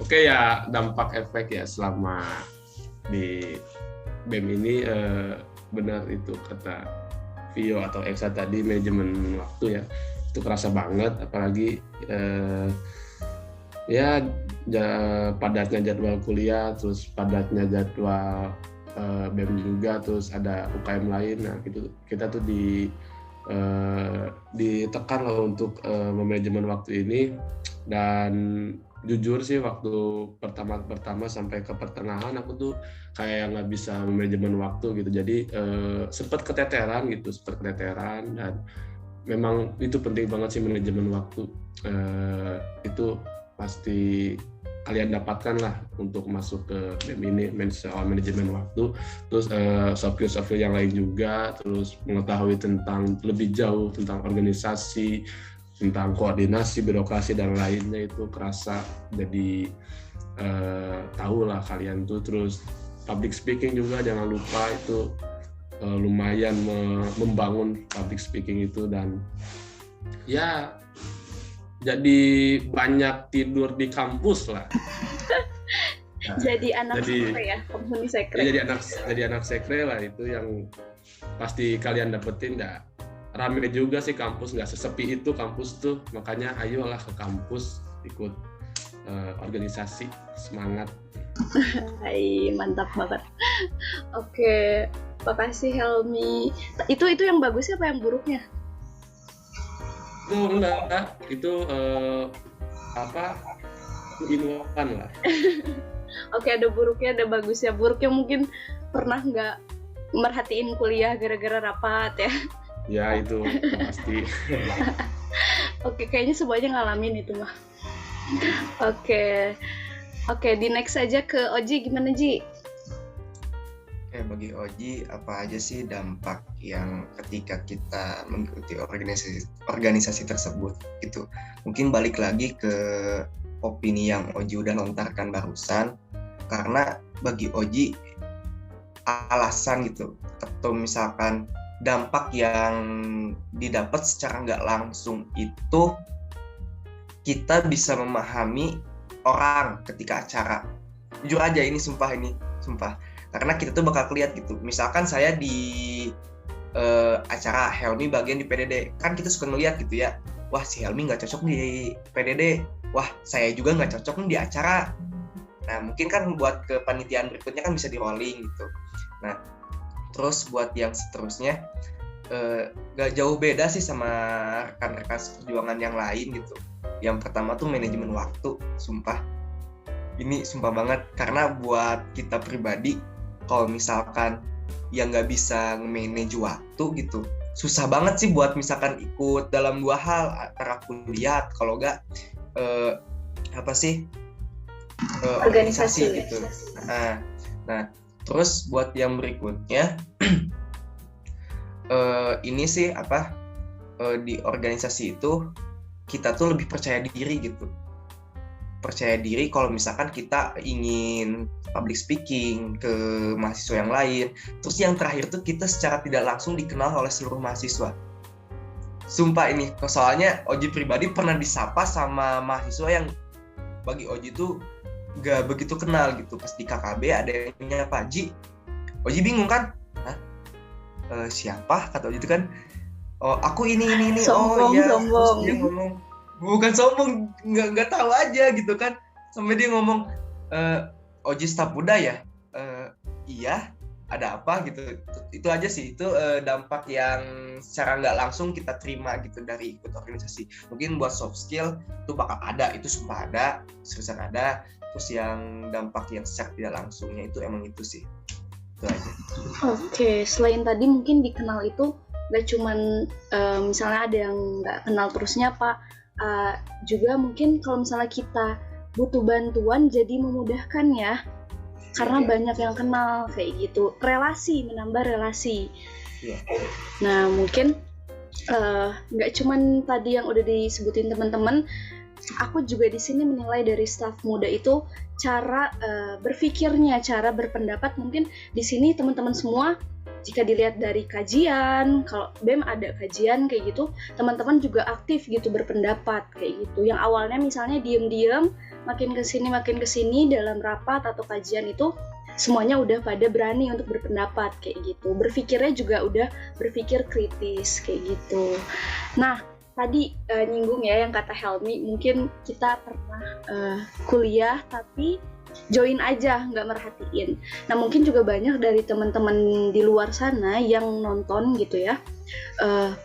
Speaker 5: Oke ya, dampak efek ya selama di BEM ini benar itu kata Vio atau Eksa tadi, manajemen waktu ya. Itu kerasa banget, apalagi padatnya jadwal kuliah, terus padatnya jadwal BEM juga, terus ada UKM lain. Nah, gitu kita tuh ditekan lah untuk manajemen waktu ini. Dan jujur sih waktu pertama sampai ke pertengahan aku tuh kayak nggak bisa manajemen waktu gitu. Jadi sempat keteteran dan memang itu penting banget sih manajemen waktu. Itu pasti kalian dapatkan lah untuk masuk ke BEM ini, soal manajemen waktu, terus soft skill yang lain juga, terus mengetahui tentang lebih jauh tentang organisasi, tentang koordinasi, birokrasi dan lainnya, itu kerasa. Jadi tahu lah kalian tuh. Terus public speaking juga jangan lupa, itu lumayan membangun public speaking itu. Dan ya jadi banyak tidur di kampus lah. Nah,
Speaker 1: jadi anak sekre ya, penghuni sekre.
Speaker 5: Jadi anak sekre lah, itu yang pasti kalian dapetin. Dah rame juga sih kampus, nggak sesepi itu kampus tuh. Makanya ayolah ke kampus, ikut organisasi, semangat.
Speaker 1: Hai, mantap banget. Oke, makasih Helmi. Itu yang bagusnya apa yang buruknya?
Speaker 5: Itu enggak, itu keilmuan lah.
Speaker 1: Oke, ada buruknya, ada bagusnya. Buruknya mungkin pernah nggak merhatiin kuliah gara-gara rapat ya?
Speaker 5: Ya itu pasti.
Speaker 1: Oke, kayaknya semuanya ngalamin itu mah. Oke, di next aja ke Oji. Gimana Ji?
Speaker 2: Bagi Oji, apa aja sih dampak yang ketika kita mengikuti organisasi tersebut gitu? Mungkin balik lagi ke opini yang Oji udah lontarkan barusan, karena bagi Oji alasan gitu, atau misalkan dampak yang didapat secara nggak langsung itu, kita bisa memahami orang ketika acara. Jujur aja, ini sumpah. Karena kita tuh bakal lihat gitu. Misalkan saya di acara Helmi bagian di PDD, kan kita suka ngeliat gitu ya, wah si Helmi nggak cocok di PDD, wah saya juga nggak cocok nih di acara. Nah mungkin kan buat kepanitiaan berikutnya kan bisa di rolling gitu. Nah terus buat yang seterusnya nggak jauh beda sih sama rekan-rekan seperjuangan yang lain gitu. Yang pertama tuh manajemen waktu, sumpah. Ini sumpah banget, karena buat kita pribadi, kalau misalkan yang nggak bisa nge-manage waktu gitu, susah banget sih buat misalkan ikut dalam dua hal, antara kuliah, kalau nggak organisasi gitu. Nah, terus buat yang berikutnya, ini sih di organisasi itu kita tuh lebih percaya diri gitu. Percaya diri kalau misalkan kita ingin public speaking ke mahasiswa yang lain. Terus yang terakhir tuh kita secara tidak langsung dikenal oleh seluruh mahasiswa. Sumpah ini, soalnya Oji pribadi pernah disapa sama mahasiswa yang bagi Oji tuh gak begitu kenal gitu. Pas di KKB ada yang menyapa Ji, Oji bingung kan? Siapa? Kata Oji itu kan, oh aku ini.
Speaker 1: Sombong,
Speaker 2: oh iya.
Speaker 1: sombong.
Speaker 2: Terus dia ngomong, bukan sombong, nggak tahu aja gitu kan. Sampai dia ngomong, Oji staf muda ya? Iya. ada apa gitu. Itu aja sih, itu dampak yang secara nggak langsung kita terima gitu dari ikut organisasi. Mungkin buat soft skill itu bakal ada, itu sumpah ada, seriusan ada. Terus yang dampak yang secara tidak langsungnya itu emang itu sih, itu aja.
Speaker 1: Oke, selain tadi mungkin dikenal itu nggak cuman misalnya ada yang nggak kenal terusnya Pak, juga mungkin kalau misalnya kita butuh bantuan jadi memudahkan ya, karena banyak yang kenal kayak gitu, menambah relasi. Nah mungkin nggak cuman tadi yang udah disebutin teman-teman, aku juga di sini menilai dari staf muda itu cara berpikirnya, cara berpendapat. Mungkin di sini teman-teman semua jika dilihat dari kajian, kalau BEM ada kajian kayak gitu, teman-teman juga aktif gitu berpendapat kayak gitu. Yang awalnya misalnya diem-diem, makin kesini dalam rapat atau kajian itu semuanya udah pada berani untuk berpendapat kayak gitu. Berpikirnya juga udah berpikir kritis kayak gitu. Nah, tadi nyinggung ya yang kata Helmi, mungkin kita pernah kuliah tapi join aja, nggak merhatiin. Nah mungkin juga banyak dari teman-teman di luar sana yang nonton gitu ya,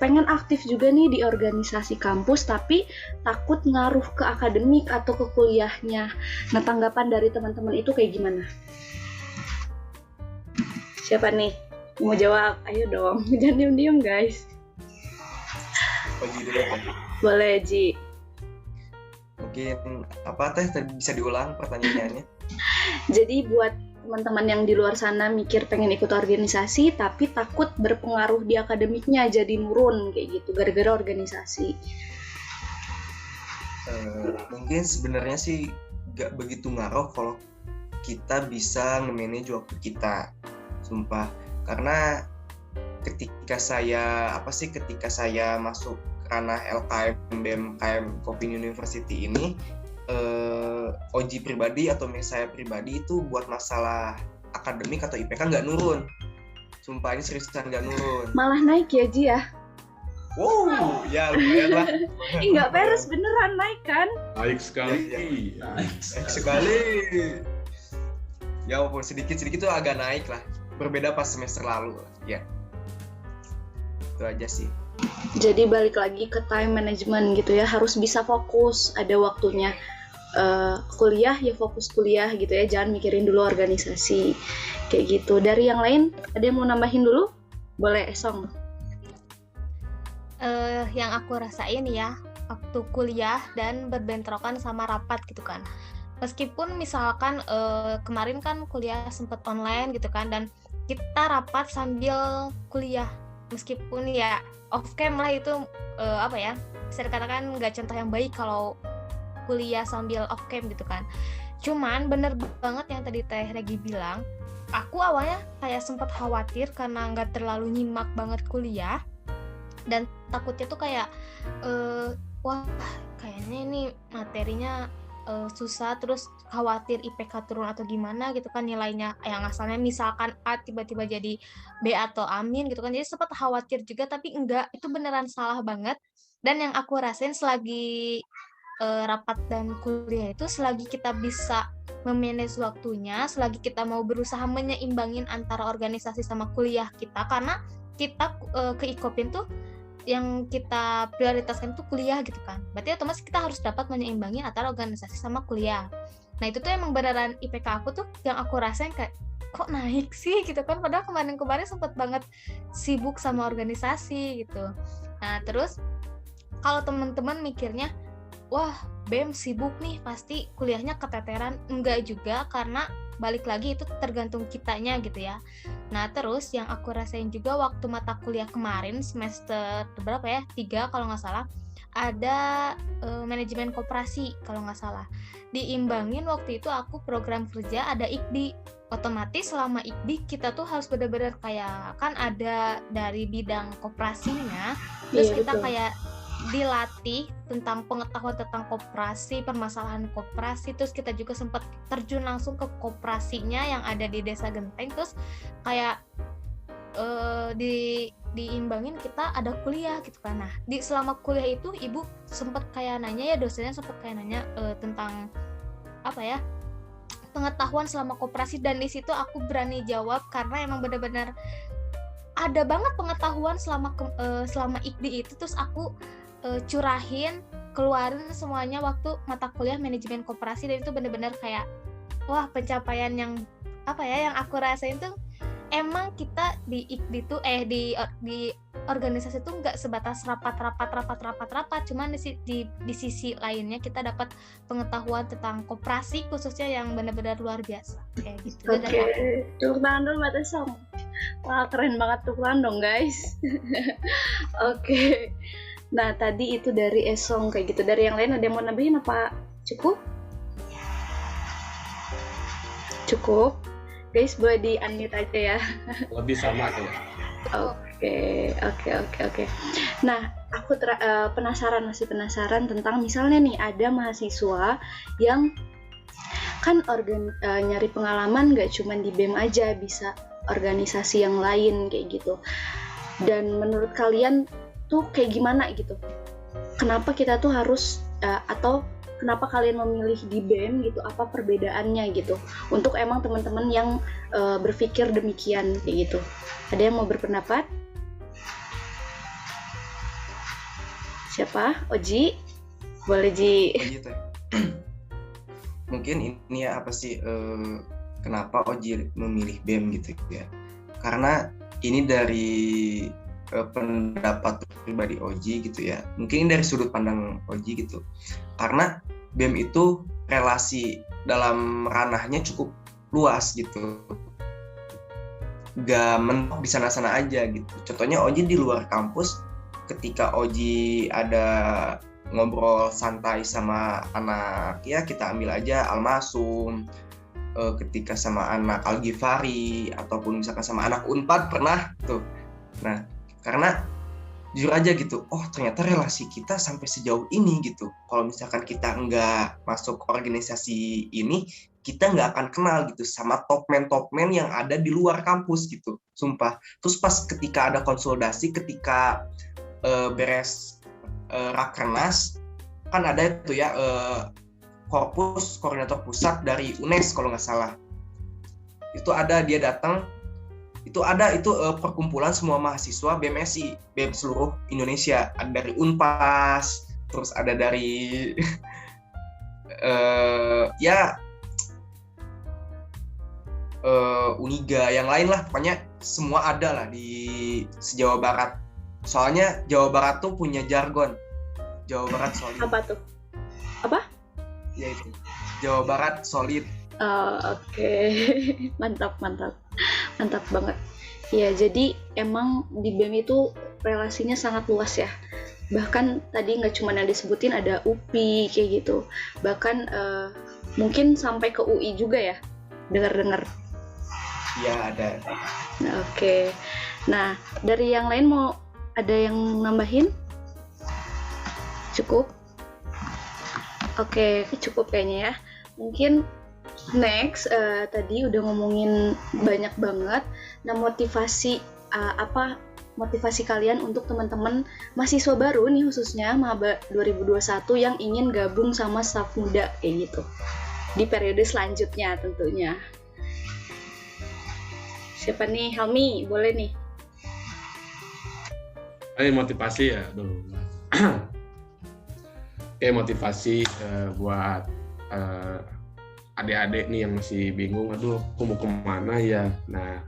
Speaker 1: pengen aktif juga nih di organisasi kampus tapi takut ngaruh ke akademik atau ke kuliahnya. Nah tanggapan dari teman-teman itu kayak gimana? Siapa nih mau jawab? Ayo dong, jangan diem-diem guys. Boleh Ji.
Speaker 2: Mungkin apa Teh bisa diulang pertanyaannya?
Speaker 1: Jadi buat teman-teman yang di luar sana mikir pengen ikut organisasi tapi takut berpengaruh di akademiknya jadi nurun kayak gitu gara-gara organisasi.
Speaker 2: Mungkin sebenarnya sih gak begitu ngaruh kalau kita bisa nge-manage waktu kita, sumpah. Karena ketika saya masuk ranah LKM BEM KM Kopin University ini, Oji pribadi atau saya pribadi itu buat masalah akademik atau IPK nggak nurun, sumpah ini seriusan nggak nurun,
Speaker 1: malah naik ya Ji ya.
Speaker 2: Wow, ya lumayan lah.
Speaker 1: Nggak beres, beneran naik kan?
Speaker 5: Naik sekali.
Speaker 2: Naik sekali. Ya walaupun sedikit-sedikit tuh agak naik lah, berbeda pas semester lalu ya. Itu aja sih.
Speaker 1: Jadi balik lagi ke time management gitu ya, harus bisa fokus, ada waktunya kuliah ya fokus kuliah gitu ya, jangan mikirin dulu organisasi kayak gitu. Dari yang lain ada yang mau nambahin dulu? Boleh Esong.
Speaker 3: Yang aku rasain ya waktu kuliah dan berbentrokan sama rapat gitu kan. Meskipun misalkan kemarin kan kuliah sempat online gitu kan, dan kita rapat sambil kuliah, meskipun ya off cam lah itu bisa dikatakan nggak contoh yang baik kalau kuliah sambil off cam gitu kan. Cuman bener banget yang tadi Teh Regi bilang, aku awalnya kayak sempat khawatir karena nggak terlalu nyimak banget kuliah dan takutnya tuh kayak wah kayaknya ini materinya susah, terus khawatir IPK turun atau gimana gitu kan, nilainya yang asalnya misalkan A tiba-tiba jadi B atau amin gitu kan. Jadi sempat khawatir juga, tapi enggak, itu beneran salah banget. Dan yang aku rasain selagi rapat dan kuliah itu, selagi kita bisa memanage waktunya, selagi kita mau berusaha menyeimbangin antara organisasi sama kuliah kita, karena kita ke Ikopin tuh yang kita prioritaskan tuh kuliah gitu kan, berarti otomatis kita harus dapat menyeimbangi antara organisasi sama kuliah. Nah itu tuh emang beneran IPK aku tuh yang aku rasain kayak kok naik sih gitu kan, padahal kemarin sempet banget sibuk sama organisasi gitu. Nah terus kalau teman-teman mikirnya wah BEM sibuk nih pasti kuliahnya keteteran, enggak juga, karena balik lagi itu tergantung kitanya gitu ya. Nah terus yang aku rasain juga waktu mata kuliah kemarin semester berapa ya, 3 kalau nggak salah, ada manajemen koperasi kalau nggak salah. Diimbangin waktu itu aku program kerja ada IKDI. Otomatis selama IKDI kita tuh harus benar-benar kayak kan ada dari bidang koperasinya, terus kita betul. Kayak dilatih tentang pengetahuan tentang koperasi, permasalahan koperasi, terus kita juga sempat terjun langsung ke koperasinya yang ada di Desa Genteng, terus kayak diimbangin kita ada kuliah gitu kan. Nah di selama kuliah itu ibu sempat kayak nanya ya, dosennya sempat kayak nanya tentang apa ya, pengetahuan selama koperasi, dan di situ aku berani jawab karena emang benar-benar ada banget pengetahuan selama IKDI itu, terus aku curahin, keluarin semuanya waktu mata kuliah manajemen koperasi, dan itu benar-benar kayak wah, pencapaian yang yang aku rasain tuh emang kita di IKDI tuh di organisasi tuh nggak sebatas rapat, cuman di sisi lainnya kita dapat pengetahuan tentang koperasi khususnya yang benar-benar luar biasa kayak gitu.
Speaker 1: Oke, tepuk tangan dulu Mbak Tesong. Wah, keren banget, tepuk tangan dong guys. Oke. Nah, tadi itu dari Esong kayak gitu. Dari yang lain ada yang mau nambahin apa? Cukup? Cukup. Guys, boleh di-unmute aja ya.
Speaker 5: Lebih sama kayak.
Speaker 1: Oke. Nah, aku masih penasaran tentang misalnya nih ada mahasiswa yang kan nyari pengalaman nggak cuma di BEM aja, bisa organisasi yang lain kayak gitu. Dan menurut kalian tuh kayak gimana gitu? Kenapa kita tuh harus atau kenapa kalian memilih di BEM gitu? Apa perbedaannya gitu? Untuk emang teman-teman yang berpikir demikian kayak gitu. Ada yang mau berpendapat? Siapa? Oji? Boleh Ji.
Speaker 2: Oji teh. Mungkin ini ya apa sih kenapa Oji memilih BEM gitu ya? Karena ini dari pendapat pribadi Oji gitu ya. Mungkin dari sudut pandang Oji gitu. Karena BEM itu relasi dalam ranahnya cukup luas gitu. Gak mentok di sana-sana aja gitu. Contohnya Oji di luar kampus, ketika Oji ada ngobrol santai sama anak, ya kita ambil aja Almasum, ketika sama anak Al-Ghifari, ataupun misalkan sama anak Unpad pernah tuh. Nah, karena jujur aja gitu, oh ternyata relasi kita sampai sejauh ini gitu. Kalau misalkan kita nggak masuk organisasi ini, kita nggak akan kenal gitu sama topmen yang ada di luar kampus gitu, sumpah. Terus pas ketika ada konsolidasi, ketika beres Rakernas, kan ada itu ya korpus koordinator pusat dari UNES kalau nggak salah. Itu ada, dia datang, itu perkumpulan semua mahasiswa BMSI, BEM seluruh Indonesia. Ada dari Unpas, terus ada dari Uniga, yang lain lah, pokoknya semua ada lah di se-Jawa Barat. Soalnya Jawa Barat tuh punya jargon, Jawa Barat solid.
Speaker 1: Apa tuh? Apa?
Speaker 2: Ya itu, Jawa Barat solid.
Speaker 1: Oke. Mantap banget. Ya, jadi emang di BEM itu relasinya sangat luas ya. Bahkan tadi nggak cuma yang disebutin, ada UPI kayak gitu. Bahkan mungkin sampai ke UI juga ya, dengar-dengar.
Speaker 2: Iya, ada.
Speaker 1: Oke. Nah, dari yang lain mau ada yang nambahin? Cukup? Oke, cukup kayaknya ya. Mungkin next, tadi udah ngomongin banyak banget. Nah, motivasi kalian untuk teman-teman mahasiswa baru nih, khususnya maba 2021 yang ingin gabung sama staf muda kayak gitu di periode selanjutnya tentunya. Siapa nih? Helmi, boleh nih.
Speaker 5: Motivasi ya, motivasi buat adik-adik nih yang masih bingung, aduh aku mau kemana ya. Nah,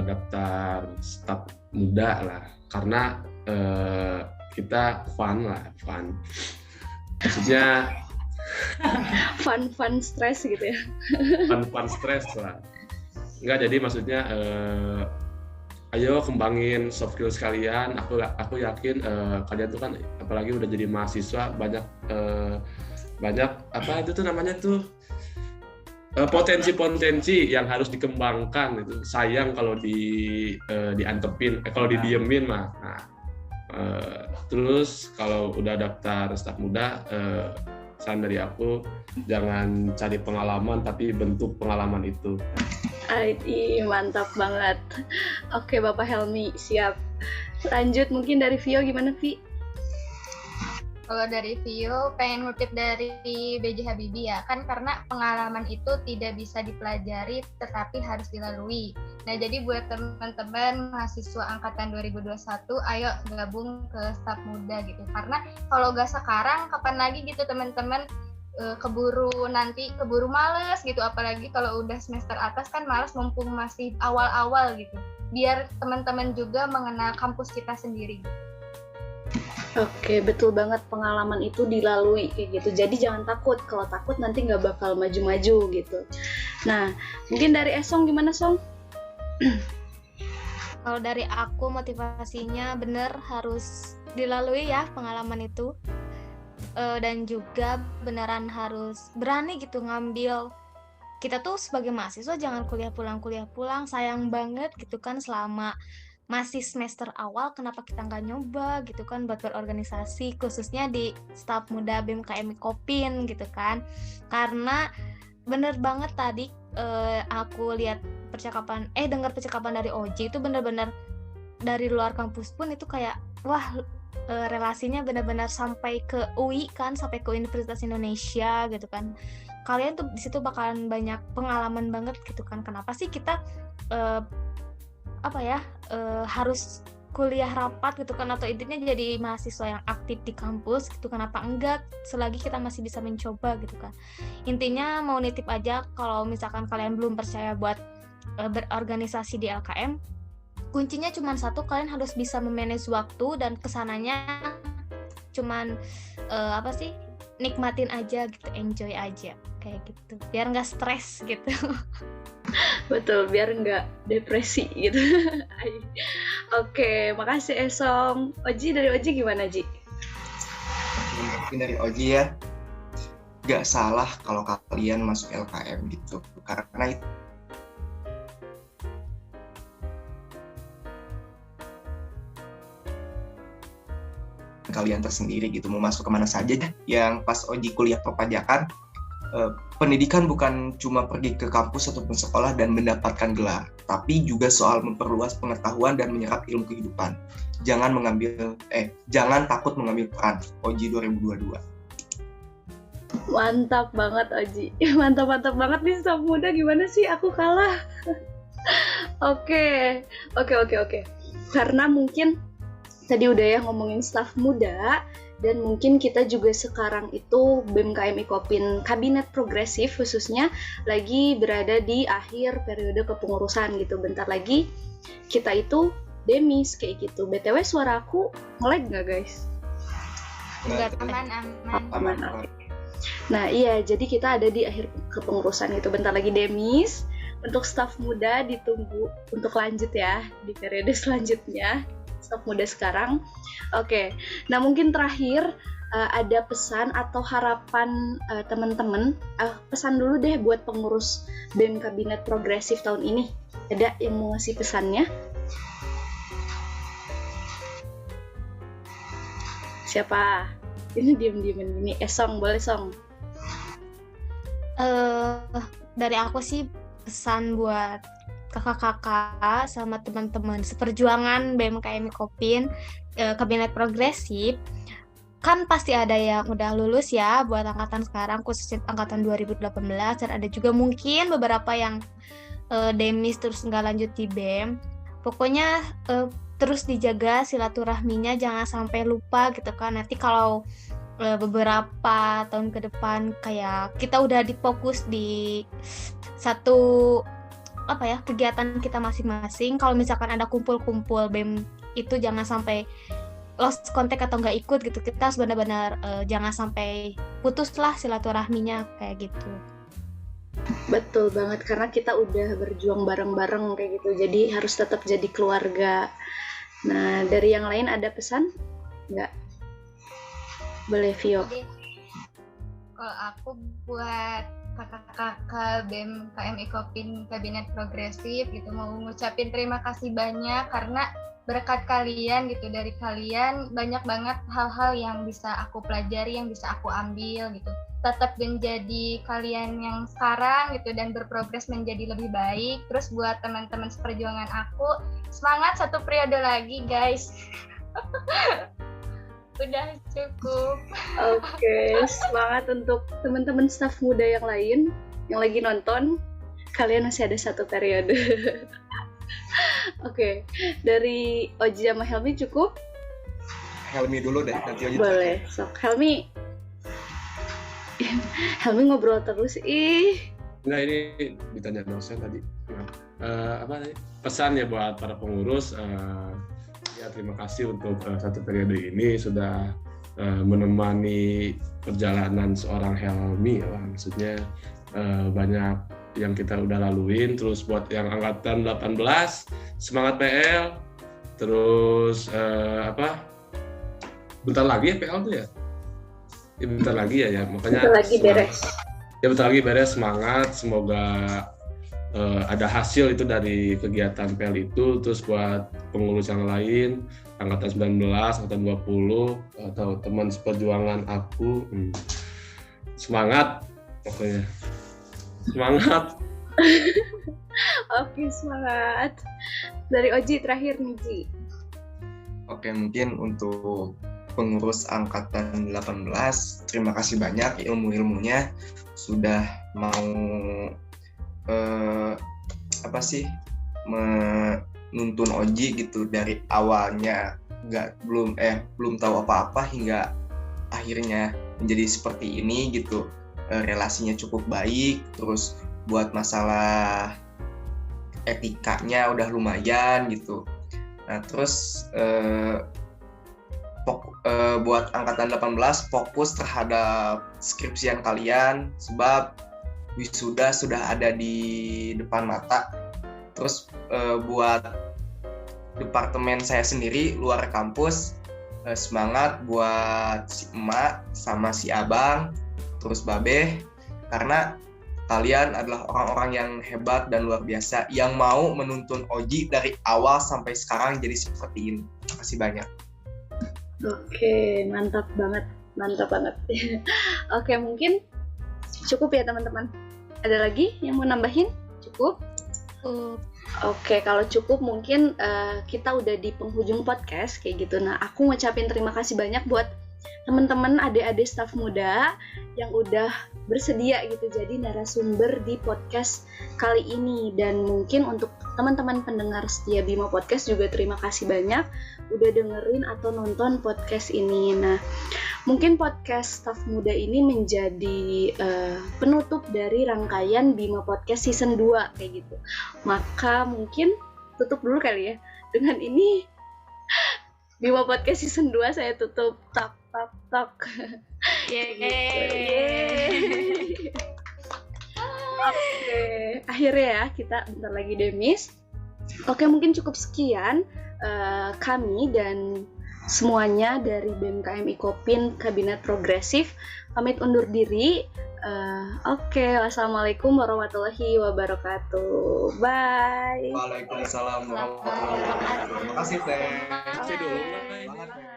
Speaker 5: daftar staf muda lah, karena kita fun. Maksudnya
Speaker 1: fun stress gitu ya.
Speaker 5: fun stress lah. Enggak, jadi maksudnya ayo kembangin soft skills kalian. Aku yakin kalian tuh kan, apalagi udah jadi mahasiswa, banyak apa itu tuh namanya tuh potensi yang harus dikembangkan. Itu sayang kalau diantepin, kalau didiemin mah. Nah, terus kalau udah daftar staf muda, saran dari aku, jangan cari pengalaman tapi bentuk pengalaman itu.
Speaker 1: Mantap banget. Oke, Bapak Helmi, siap. Lanjut mungkin dari Vio, gimana Vi?
Speaker 4: Kalau dari Vio, pengen ngutip dari B.J. Habibie ya, kan karena pengalaman itu tidak bisa dipelajari tetapi harus dilalui. Nah, jadi buat teman-teman mahasiswa angkatan 2021, ayo gabung ke staf muda gitu. Karena kalau nggak sekarang, kapan lagi gitu teman-teman keburu males gitu, apalagi kalau udah semester atas kan males mumpung masih awal-awal gitu. Biar teman-teman juga mengenal kampus kita sendiri gitu.
Speaker 1: Oke, betul banget, pengalaman itu dilalui kayak gitu. Jadi jangan takut, kalau takut nanti nggak bakal maju-maju gitu. Nah, mungkin dari Esong gimana, Song?
Speaker 3: Kalau dari aku motivasinya bener harus dilalui ya pengalaman itu. Dan juga beneran harus berani gitu ngambil. Kita tuh sebagai mahasiswa jangan kuliah pulang, sayang banget gitu kan selama masih semester awal, kenapa kita nggak nyoba gitu kan buat berorganisasi, khususnya di staf muda BEM KMI Kopin gitu kan. Karena bener banget tadi aku lihat dengar percakapan dari Oji itu bener-bener dari luar kampus pun itu kayak wah, relasinya benar-benar sampai ke UI kan, sampai ke Universitas Indonesia gitu kan. Kalian tuh di situ bakalan banyak pengalaman banget gitu kan. Kenapa sih kita harus kuliah rapat gitu kan, atau intinya jadi mahasiswa yang aktif di kampus gitu, kenapa enggak selagi kita masih bisa mencoba gitu kan. Intinya mau nitip aja, kalau misalkan kalian belum percaya buat berorganisasi di LKM, kuncinya cuma satu, kalian harus bisa memanage waktu, dan kesananya cuman nikmatin aja gitu, enjoy aja kayak gitu, biar nggak stres gitu.
Speaker 1: Betul, biar nggak depresi gitu. Oke, makasih Esong. Oji, dari Oji gimana, Ji?
Speaker 2: Mungkin dari Oji ya, nggak salah kalau kalian masuk LKM gitu, karena itu kalian tersendiri gitu, mau masuk kemana saja. Yang pas Oji kuliah perpajakan, pendidikan bukan cuma pergi ke kampus ataupun sekolah dan mendapatkan gelar, tapi juga soal memperluas pengetahuan dan menyerap ilmu kehidupan. Jangan takut mengambil peran. Oji 2022.
Speaker 1: Mantap banget Oji. Mantap banget nih staf muda, gimana sih aku kalah. Oke. Karena mungkin tadi udah ya ngomongin staf muda, dan mungkin kita juga sekarang itu BEM KMI Kopin Kabinet Progresif khususnya lagi berada di akhir periode kepengurusan gitu. Bentar lagi kita itu demis kayak gitu. BTW suara aku nge-lag nggak guys?
Speaker 3: Enggak,
Speaker 4: Aman.
Speaker 1: Nah iya, jadi kita ada di akhir kepengurusan gitu. Bentar lagi demis. Untuk staf muda ditunggu untuk lanjut ya di periode selanjutnya. Staf muda sekarang. Oke. Nah mungkin terakhir ada pesan atau harapan teman-teman. Pesan dulu deh buat pengurus BEM Kabinet Progresif tahun ini. Ada yang mau ngasih pesannya? Siapa? Ini diem-diemin gini. Song, boleh Song?
Speaker 3: Dari aku sih pesan buat kakak-kakak sama teman-teman seperjuangan BEM KMI Kopin Kabinet Progresif, kan pasti ada yang udah lulus ya buat angkatan sekarang, khususnya angkatan 2018, dan ada juga mungkin beberapa yang demis terus nggak lanjut di BEM. Pokoknya terus dijaga silaturahminya, jangan sampai lupa gitu kan. Nanti kalau beberapa tahun ke depan kayak kita udah difokus di satu kegiatan kita masing-masing, kalau misalkan ada kumpul-kumpul BEM itu jangan sampai lost contact atau nggak ikut gitu. Kita harus benar-benar jangan sampai putus lah silaturahminya kayak gitu.
Speaker 1: Betul banget, karena kita udah berjuang bareng-bareng kayak gitu, jadi harus tetap jadi keluarga. Nah dari yang lain ada pesan nggak? Boleh Vio.
Speaker 4: Kalau aku buat kakak-kakak BEM KMI Kopin Kabinet Progresif gitu, mau ngucapin terima kasih banyak, karena berkat kalian gitu, dari kalian banyak banget hal-hal yang bisa aku pelajari, yang bisa aku ambil gitu. Tetap menjadi kalian yang sekarang gitu, dan berprogres menjadi lebih baik. Terus buat teman-teman seperjuangan aku, semangat satu periode lagi guys. Udah cukup.
Speaker 1: Oke, semangat untuk teman-teman staf muda yang lain yang lagi nonton. Kalian masih ada 1 periode. Oke, dari Oji sama Helmi cukup?
Speaker 2: Helmi dulu deh, nanti Oji.
Speaker 1: Boleh, sok. Helmi ngobrol terus,
Speaker 5: Enggak, ini ditanya dosen tadi. Apa tadi? Pesan ya buat para pengurus. Ya terima kasih untuk 1 periode ini sudah menemani perjalanan seorang Helmi. Maksudnya banyak yang kita udah laluin. Terus buat yang angkatan 18 semangat PL. Terus bentar lagi ya PL tuh ya? Bentar lagi ya, makanya
Speaker 1: bentar lagi beres.
Speaker 5: Ya bentar lagi beres, semangat, semoga ada hasil itu dari kegiatan PL itu. Terus buat pengurus yang lain, angkatan 19, angkatan 20, atau teman seperjuangan aku, semangat pokoknya. Semangat.
Speaker 1: Oke, semangat. Dari Oji terakhir nih, Ji.
Speaker 2: Oke, mungkin untuk pengurus angkatan 18, terima kasih banyak ilmu-ilmunya sudah mau menuntun Oji gitu dari awalnya belum tahu apa-apa hingga akhirnya menjadi seperti ini gitu. Relasinya cukup baik, terus buat masalah etikanya udah lumayan gitu. Nah terus buat angkatan 18 fokus terhadap skripsian kalian sebab wisuda sudah ada di depan mata. Terus buat departemen saya sendiri luar kampus, semangat buat si emak sama si abang terus babe, karena kalian adalah orang-orang yang hebat dan luar biasa yang mau menuntun Oji dari awal sampai sekarang jadi seperti ini. Terima kasih banyak.
Speaker 1: Oke, mantap banget. Oke, mungkin cukup ya teman-teman. Ada lagi yang mau nambahin? Cukup? Oke, kalau cukup mungkin kita udah di penghujung podcast kayak gitu. Nah, aku ngucapin terima kasih banyak buat teman-teman adik-adik staf muda yang udah bersedia gitu jadi narasumber di podcast kali ini. Dan mungkin untuk teman-teman pendengar setia Bima Podcast juga terima kasih banyak udah dengerin atau nonton podcast ini. Nah, mungkin podcast staf muda ini menjadi penutup dari rangkaian Bima Podcast season 2 kayak gitu. Maka mungkin tutup dulu kali ya. Dengan ini Bima Podcast season 2 saya tutup. Tok. Yeay. Oke, akhirnya ya kita bentar lagi demis. Oke, mungkin cukup sekian kami dan semuanya dari BEM KM Ikopin Kabinet Progresif pamit undur diri. Oke, wassalamualaikum warahmatullahi wabarakatuh. Bye.
Speaker 2: Waalaikumsalam warahmatullahi wabarakatuh. Terima kasih Teh.
Speaker 5: Bye.